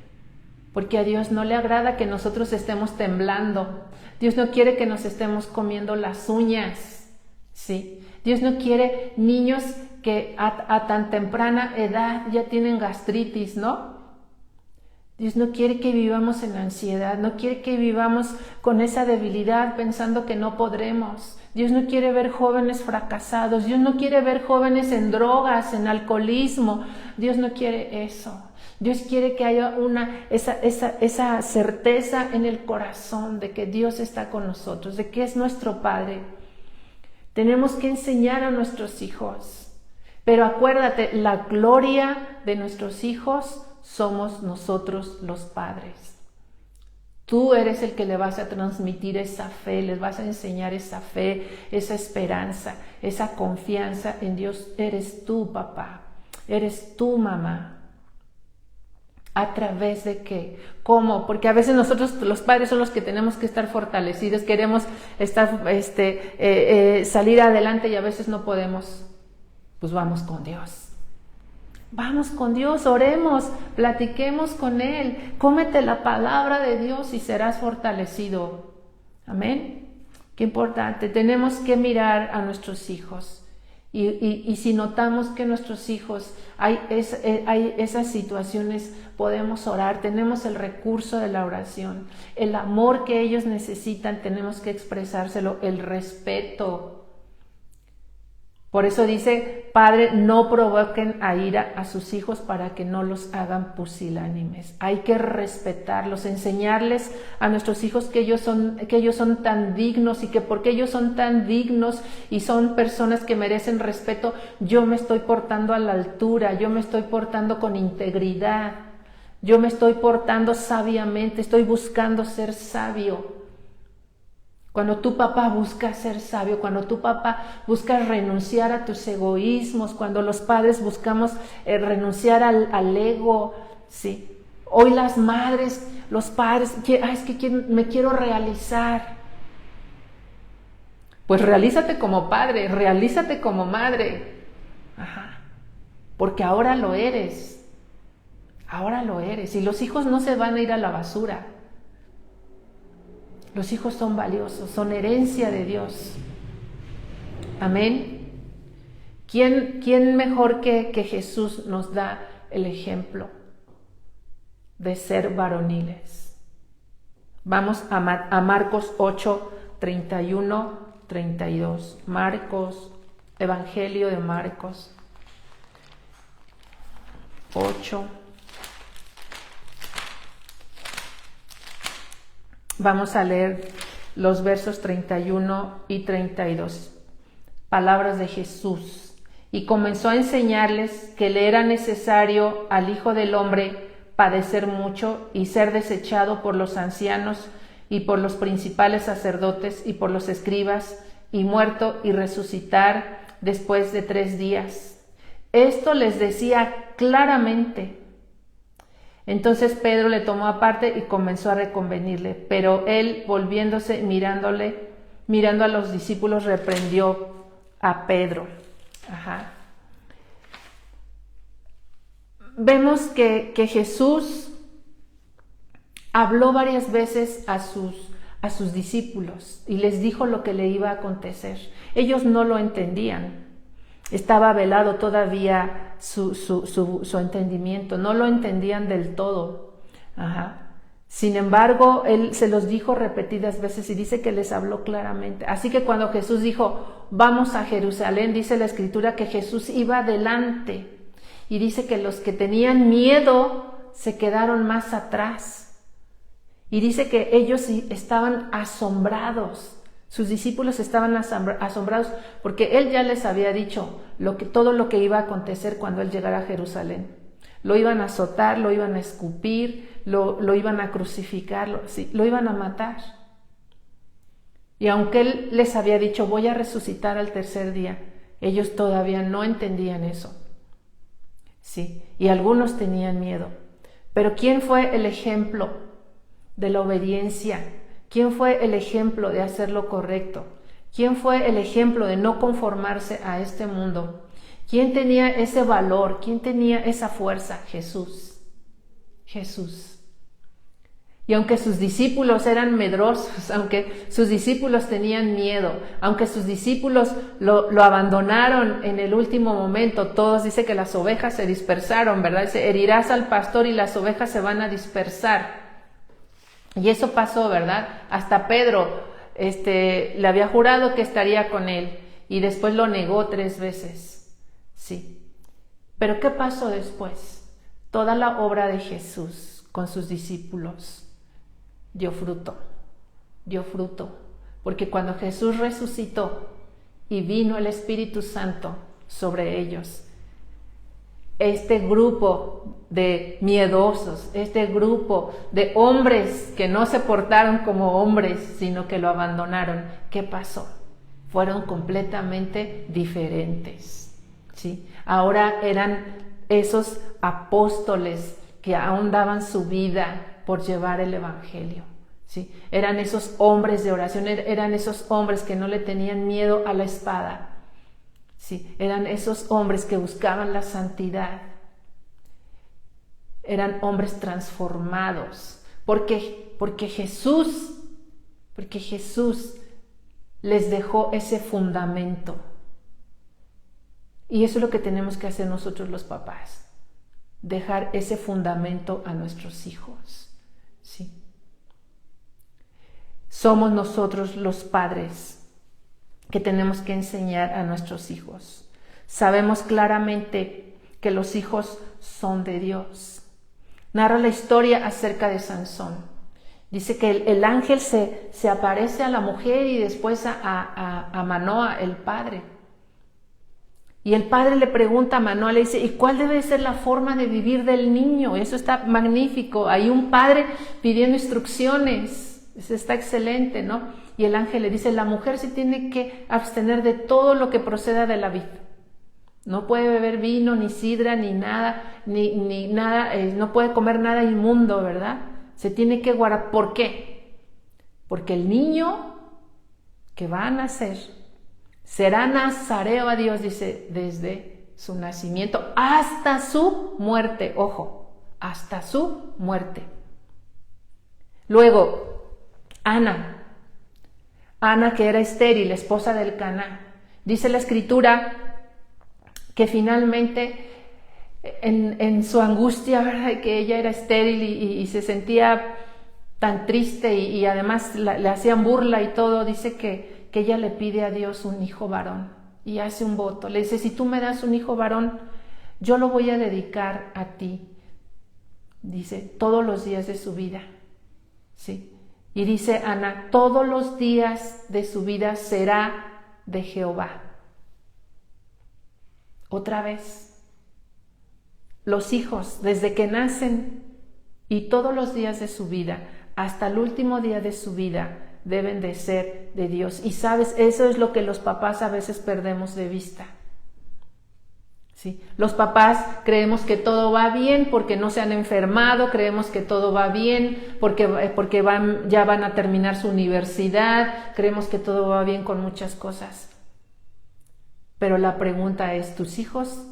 Porque a Dios no le agrada que nosotros estemos temblando. Dios no quiere que nos estemos comiendo las uñas, ¿sí? Dios no quiere niños que a tan temprana edad ya tienen gastritis, ¿no? Dios no quiere que vivamos en ansiedad, no quiere que vivamos con esa debilidad pensando que no podremos. Dios no quiere ver jóvenes fracasados, Dios no quiere ver jóvenes en drogas, en alcoholismo. Dios no quiere eso. Dios quiere que haya esa certeza en el corazón de que Dios está con nosotros, de que es nuestro Padre. Tenemos que enseñar a nuestros hijos. Pero acuérdate, la gloria de nuestros hijos somos nosotros los padres. Tú eres el que le vas a transmitir esa fe, les vas a enseñar esa fe, esa esperanza, esa confianza en Dios. Eres tú, papá, eres tú, mamá. ¿A través de qué? ¿Cómo? Porque a veces nosotros, los padres, son los que tenemos que estar fortalecidos, queremos estar, salir adelante y a veces no podemos. Pues vamos con Dios. Vamos con Dios, oremos, platiquemos con Él, cómete la palabra de Dios y serás fortalecido. Amén. Qué importante, tenemos que mirar a nuestros hijos. Y si notamos que nuestros hijos hay esas situaciones, podemos orar, tenemos el recurso de la oración, el amor que ellos necesitan, tenemos que expresárselo, el respeto. Por eso dice, Padre, no provoquen a ira a sus hijos para que no los hagan pusilánimes. Hay que respetarlos, enseñarles a nuestros hijos que ellos son tan dignos y que porque ellos son tan dignos y son personas que merecen respeto, yo me estoy portando a la altura, yo me estoy portando con integridad, yo me estoy portando sabiamente, estoy buscando ser sabio. Cuando tu papá busca ser sabio, cuando tu papá busca renunciar a tus egoísmos, cuando los padres buscamos renunciar al ego, ¿sí? Hoy las madres, los padres, es que me quiero realizar. Pues realízate como padre, realízate como madre. Ajá. Porque ahora lo eres. Ahora lo eres. Y los hijos no se van a ir a la basura. Los hijos son valiosos, son herencia de Dios. Amén. ¿Quién mejor que Jesús nos da el ejemplo de ser varoniles? Vamos a Marcos 8, 31, 32. Marcos, Evangelio de Marcos 8. Vamos a leer los versos 31 y 32. Palabras de Jesús. Y comenzó a enseñarles que le era necesario al Hijo del Hombre padecer mucho y ser desechado por los ancianos y por los principales sacerdotes y por los escribas, y muerto y resucitar después de 3 días. Esto les decía claramente. Entonces Pedro le tomó aparte y comenzó a reconvenirle, pero él, volviéndose, mirando a los discípulos, reprendió a Pedro. Ajá. Vemos que Jesús habló varias veces a sus discípulos y les dijo lo que le iba a acontecer. Ellos no lo entendían. Estaba velado todavía su entendimiento, no lo entendían del todo. Ajá. Sin embargo, él se los dijo repetidas veces y dice que les habló claramente. Así que cuando Jesús dijo, vamos a Jerusalén, dice la Escritura que Jesús iba adelante y dice que los que tenían miedo se quedaron más atrás. Y dice que ellos estaban asombrados. Sus discípulos estaban asombrados porque él ya les había dicho todo lo que iba a acontecer cuando él llegara a Jerusalén. Lo iban a azotar, lo iban a escupir, lo iban a crucificar, lo iban a matar. Y aunque él les había dicho, voy a resucitar al 3er día, ellos todavía no entendían eso. Sí, y algunos tenían miedo. Pero ¿quién fue el ejemplo de la obediencia? ¿Quién fue el ejemplo de hacer lo correcto? ¿Quién fue el ejemplo de no conformarse a este mundo? ¿Quién tenía ese valor? ¿Quién tenía esa fuerza? Jesús. Jesús. Y aunque sus discípulos eran medrosos, aunque sus discípulos tenían miedo, aunque sus discípulos lo abandonaron en el último momento, todos dice que las ovejas se dispersaron, ¿verdad? Dice, herirás al pastor y las ovejas se van a dispersar. Y eso pasó, ¿verdad? Hasta Pedro le había jurado que estaría con él y después lo negó 3 veces. Sí. Pero ¿qué pasó después? Toda la obra de Jesús con sus discípulos dio fruto. Porque cuando Jesús resucitó y vino el Espíritu Santo sobre ellos, este grupo de miedosos, este grupo de hombres que no se portaron como hombres, sino que lo abandonaron, ¿qué pasó? Fueron completamente diferentes, ¿sí? Ahora eran esos apóstoles que aún daban su vida por llevar el evangelio. ¿Sí? Eran esos hombres de oración, eran esos hombres que no le tenían miedo a la espada. ¿Sí? Eran esos hombres que buscaban la santidad. Eran hombres transformados, porque Jesús les dejó ese fundamento. Y eso es lo que tenemos que hacer nosotros los papás, dejar ese fundamento a nuestros hijos. ¿Sí? Somos nosotros los padres que tenemos que enseñar a nuestros hijos. Sabemos claramente que los hijos son de Dios. Narra la historia acerca de Sansón. Dice que el ángel se aparece a la mujer y después a Manoa, el padre. Y el padre le pregunta a Manoa, le dice, ¿y cuál debe ser la forma de vivir del niño? Eso está magnífico. Hay un padre pidiendo instrucciones. Eso está excelente, ¿no? Y el ángel le dice, la mujer se tiene que abstener de todo lo que proceda de la vid. No puede beber vino, ni sidra, ni nada, ni nada, no puede comer nada inmundo, ¿verdad? Se tiene que guardar. ¿Por qué? Porque el niño que va a nacer será nazareo a Dios, dice, desde su nacimiento hasta su muerte. Ojo, hasta su muerte. Luego, Ana, que era estéril, esposa del Caná. Dice la Escritura que finalmente en su angustia, ¿verdad?, que ella era estéril y se sentía tan triste y además le hacían burla y todo, dice que ella le pide a Dios un hijo varón y hace un voto. Le dice, si tú me das un hijo varón, yo lo voy a dedicar a ti. Dice, todos los días de su vida. ¿Sí? Y dice Ana, todos los días de su vida será de Jehová. Otra vez, los hijos desde que nacen y todos los días de su vida hasta el último día de su vida deben de ser de Dios. Y sabes, eso es lo que los papás a veces perdemos de vista. ¿Sí? Los papás creemos que todo va bien porque no se han enfermado, creemos que todo va bien porque ya van a terminar su universidad, creemos que todo va bien con muchas cosas. Pero la pregunta es, ¿tus hijos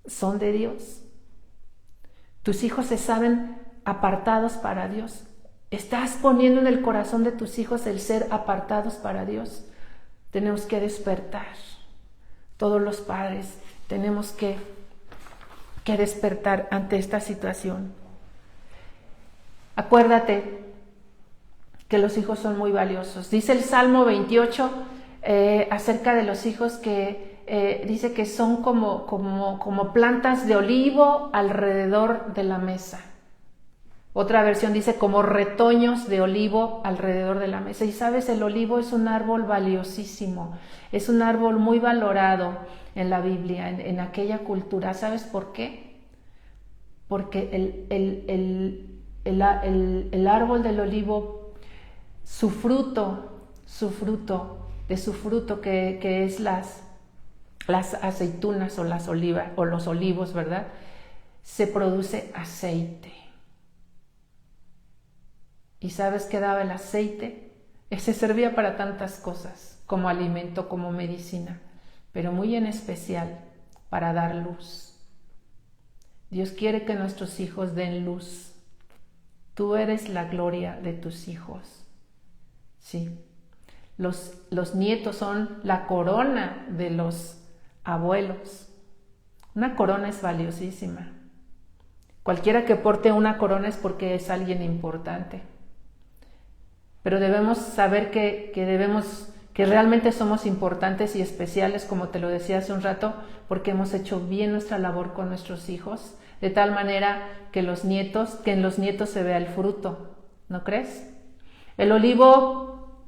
son de Dios? ¿Tus hijos se saben apartados para Dios? ¿Estás poniendo en el corazón de tus hijos el ser apartados para Dios? Tenemos que despertar. Todos los padres tenemos que despertar ante esta situación. Acuérdate que los hijos son muy valiosos. Dice el Salmo 28 acerca de los hijos que dice que son como plantas de olivo alrededor de la mesa. Otra versión dice como retoños de olivo alrededor de la mesa. Y sabes, el olivo es un árbol valiosísimo, es un árbol muy valorado en la Biblia, en aquella cultura. ¿Sabes por qué? Porque el árbol del olivo, su fruto que es las aceitunas o las olivas o los olivos, ¿verdad? Se produce aceite. ¿Y sabes qué daba el aceite? Se servía para tantas cosas, como alimento, como medicina, pero muy en especial para dar luz. Dios quiere que nuestros hijos den luz. Tú eres la gloria de tus hijos. Sí. Los nietos son la corona de los abuelos. Una corona es valiosísima. Cualquiera que porte una corona es porque es alguien importante. Pero debemos saber que realmente somos importantes y especiales, como te lo decía hace un rato, porque hemos hecho bien nuestra labor con nuestros hijos, de tal manera que en los nietos se vea el fruto, ¿no crees? El olivo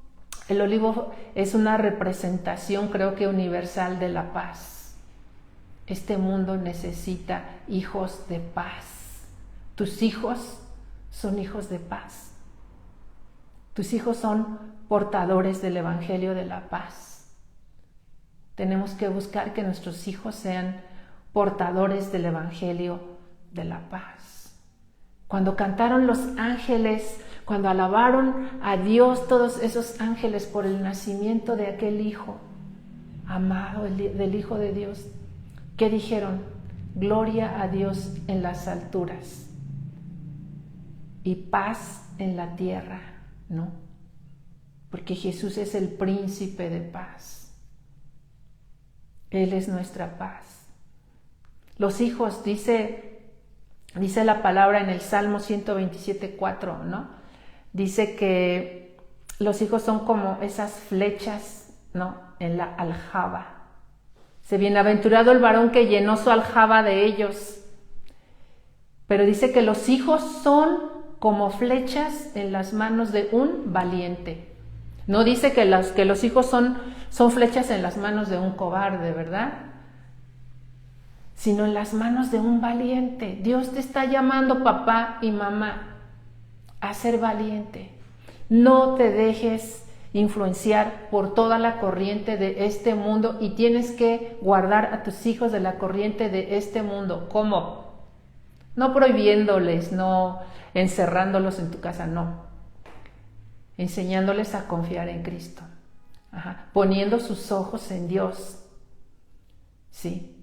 es una representación, creo que universal, de la paz. Este mundo necesita hijos de paz. Tus hijos son hijos de paz. Tus hijos son portadores del Evangelio de la paz. Tenemos que buscar que nuestros hijos sean portadores del Evangelio de la paz. Cuando cantaron los ángeles, cuando alabaron a Dios todos esos ángeles por el nacimiento de aquel Hijo amado, del Hijo de Dios, ¿qué dijeron? Gloria a Dios en las alturas y paz en la tierra, ¿no? Porque Jesús es el príncipe de paz. Él es nuestra paz. Los hijos, dice la palabra en el Salmo 127:4, ¿no? Dice que los hijos son como esas flechas, ¿no? En la aljaba. Dice, bienaventurado el varón que llenó su aljaba de ellos. Pero dice que los hijos son como flechas en las manos de un valiente. No dice que los hijos son flechas en las manos de un cobarde, ¿verdad? Sino en las manos de un valiente. Dios te está llamando, papá y mamá, a ser valiente. No te dejes influenciar por toda la corriente de este mundo y tienes que guardar a tus hijos de la corriente de este mundo. ¿Cómo? No prohibiéndoles, no encerrándolos en tu casa, no. Enseñándoles a confiar en Cristo. Poniendo sus ojos en Dios. Sí.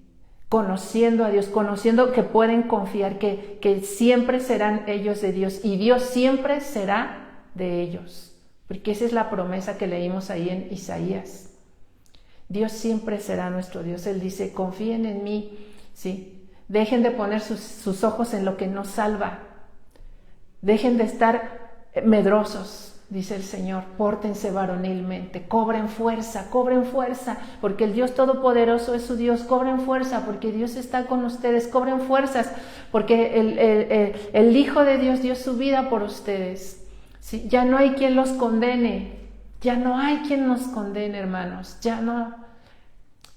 Conociendo a Dios, conociendo que pueden confiar, que siempre serán ellos de Dios y Dios siempre será de ellos. Porque esa es la promesa que leímos ahí en Isaías. Dios siempre será nuestro Dios. Él dice, confíen en mí, ¿sí? Dejen de poner sus ojos en lo que no salva. Dejen de estar medrosos, dice el Señor. Pórtense varonilmente, cobren fuerza, porque el Dios Todopoderoso es su Dios. Cobren fuerza, porque Dios está con ustedes. Cobren fuerzas, porque el Hijo de Dios dio su vida por ustedes. ¿Sí? Ya no hay quien los condene, ya no hay quien nos condene, hermanos, ya no.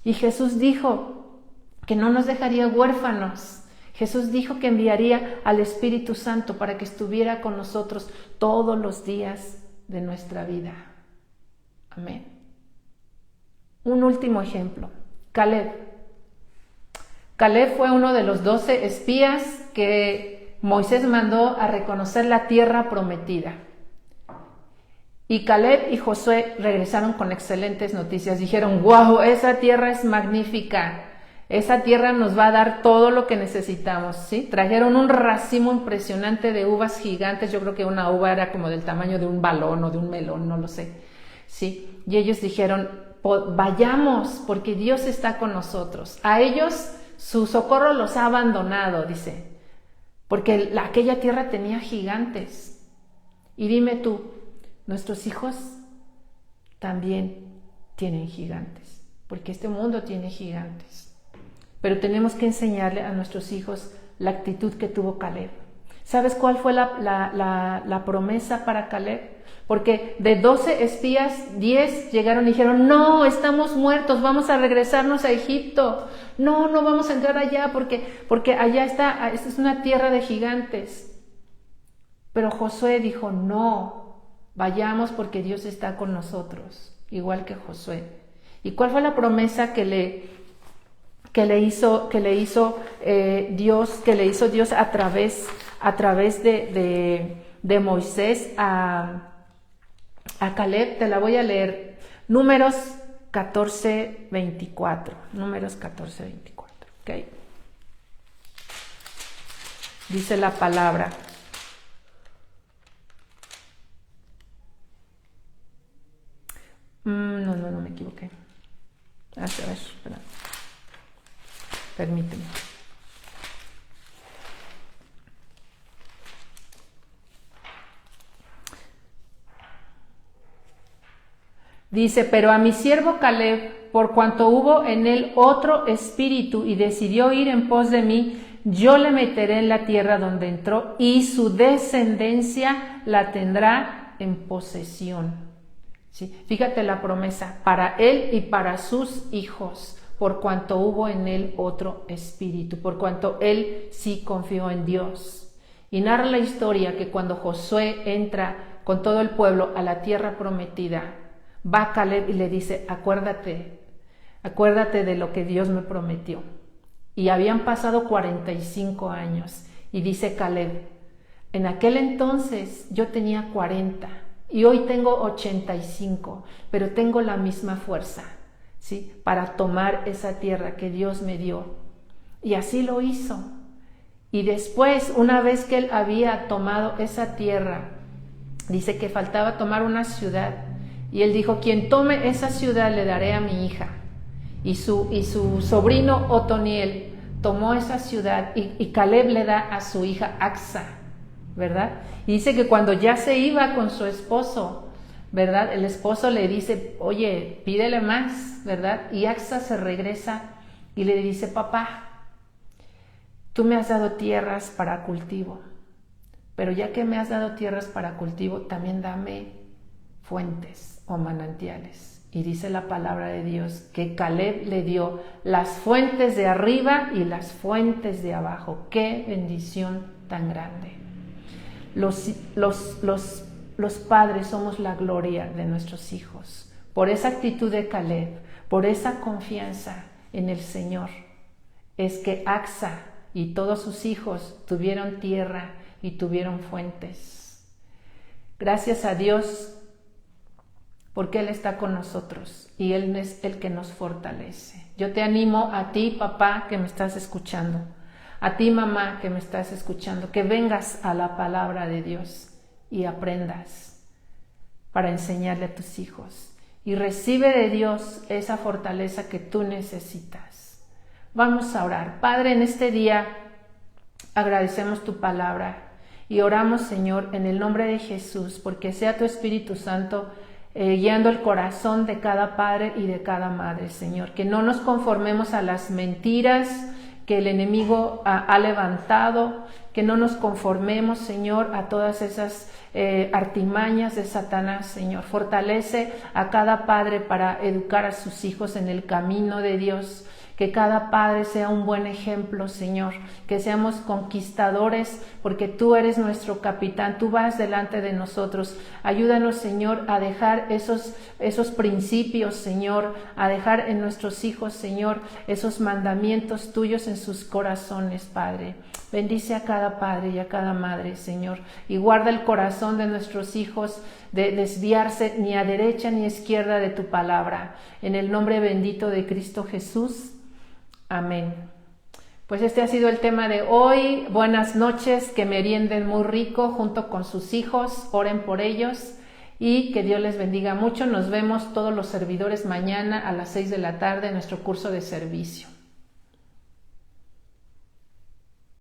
Y Jesús dijo que no nos dejaría huérfanos. Jesús dijo que enviaría al Espíritu Santo para que estuviera con nosotros todos los días de nuestra vida. Amén. Un último ejemplo, Caleb. Caleb fue uno de los 12 espías que Moisés mandó a reconocer la tierra prometida. Y Caleb y Josué regresaron con excelentes noticias. Dijeron, wow, esa tierra es magnífica. Esa tierra nos va a dar todo lo que necesitamos, ¿sí? Trajeron un racimo impresionante de uvas gigantes. Yo creo que una uva era como del tamaño de un balón o de un melón, no lo sé, ¿sí? Y ellos dijeron, vayamos porque Dios está con nosotros. A ellos su socorro los ha abandonado, dice, porque aquella tierra tenía gigantes. Y dime tú, nuestros hijos también tienen gigantes, porque este mundo tiene gigantes. Pero tenemos que enseñarle a nuestros hijos la actitud que tuvo Caleb. ¿Sabes cuál fue la promesa para Caleb? Porque de 12 espías, 10 llegaron y dijeron, no, estamos muertos, vamos a regresarnos a Egipto. No vamos a entrar allá porque allá esta es una tierra de gigantes. Pero Josué dijo, no, vayamos porque Dios está con nosotros, igual que Josué. ¿Y cuál fue la promesa que le hizo Dios a través de Moisés a Caleb? Te la voy a leer. Números 14:24. Números 14:24. ¿Ok? Dice la palabra. No me equivoqué. A ver, espera. Permíteme. Dice, pero a mi siervo Caleb, por cuanto hubo en él otro espíritu y decidió ir en pos de mí, yo le meteré en la tierra donde entró y su descendencia la tendrá en posesión. ¿Sí? Fíjate la promesa, para él y para sus hijos, por cuanto hubo en él otro espíritu, por cuanto él sí confió en Dios. Y narra la historia que cuando Josué entra con todo el pueblo a la tierra prometida, va Caleb y le dice, acuérdate de lo que Dios me prometió. y habían pasado 45 años. Y dice Caleb, en aquel entonces yo tenía 40 y hoy tengo 85, pero tengo la misma fuerza, ¿sí?, para tomar esa tierra que Dios me dio. Y así lo hizo. Y después, una vez que él había tomado esa tierra, dice que faltaba tomar una ciudad. Y él dijo, quien tome esa ciudad le daré a mi hija. Y su sobrino Otoniel tomó esa ciudad y Caleb le da a su hija Acsa, ¿verdad? Y dice que cuando ya se iba con su esposo, ¿verdad?, el esposo le dice, oye, pídele más, ¿verdad? Y Acsa se regresa y le dice, papá, tú me has dado tierras para cultivo, pero ya que me has dado tierras para cultivo, también dame fuentes o manantiales. Y dice la palabra de Dios que Caleb le dio las fuentes de arriba y las fuentes de abajo. ¡Qué bendición tan grande! Los padres somos la gloria de nuestros hijos. Por esa actitud de Caleb, por esa confianza en el Señor, es que Acsa y todos sus hijos tuvieron tierra y tuvieron fuentes. Gracias a Dios, porque Él está con nosotros y Él es el que nos fortalece. Yo te animo a ti, papá, que me estás escuchando, a ti, mamá, que me estás escuchando, que vengas a la palabra de Dios y aprendas para enseñarle a tus hijos. Y recibe de Dios esa fortaleza que tú necesitas. Vamos a orar. Padre, en este día agradecemos tu palabra y oramos, Señor, en el nombre de Jesús, porque sea tu Espíritu Santo guiando el corazón de cada padre y de cada madre, Señor. Que no nos conformemos a las mentiras que el enemigo ha levantado, que no nos conformemos, Señor, a todas esas artimañas de Satanás, Señor. Fortalece a cada padre para educar a sus hijos en el camino de Dios. Que cada padre sea un buen ejemplo, Señor, que seamos conquistadores, porque tú eres nuestro capitán, tú vas delante de nosotros. Ayúdanos, Señor, a dejar esos principios, Señor, a dejar en nuestros hijos, Señor, esos mandamientos tuyos en sus corazones, Padre. Bendice a cada padre y a cada madre, Señor, y guarda el corazón de nuestros hijos de desviarse ni a derecha ni a izquierda de tu palabra. En el nombre bendito de Cristo Jesús. Amén. Pues este ha sido el tema de hoy. Buenas noches, que merienden muy rico junto con sus hijos, oren por ellos y que Dios les bendiga mucho. Nos vemos todos los servidores mañana a las 6 de la tarde en nuestro curso de servicio.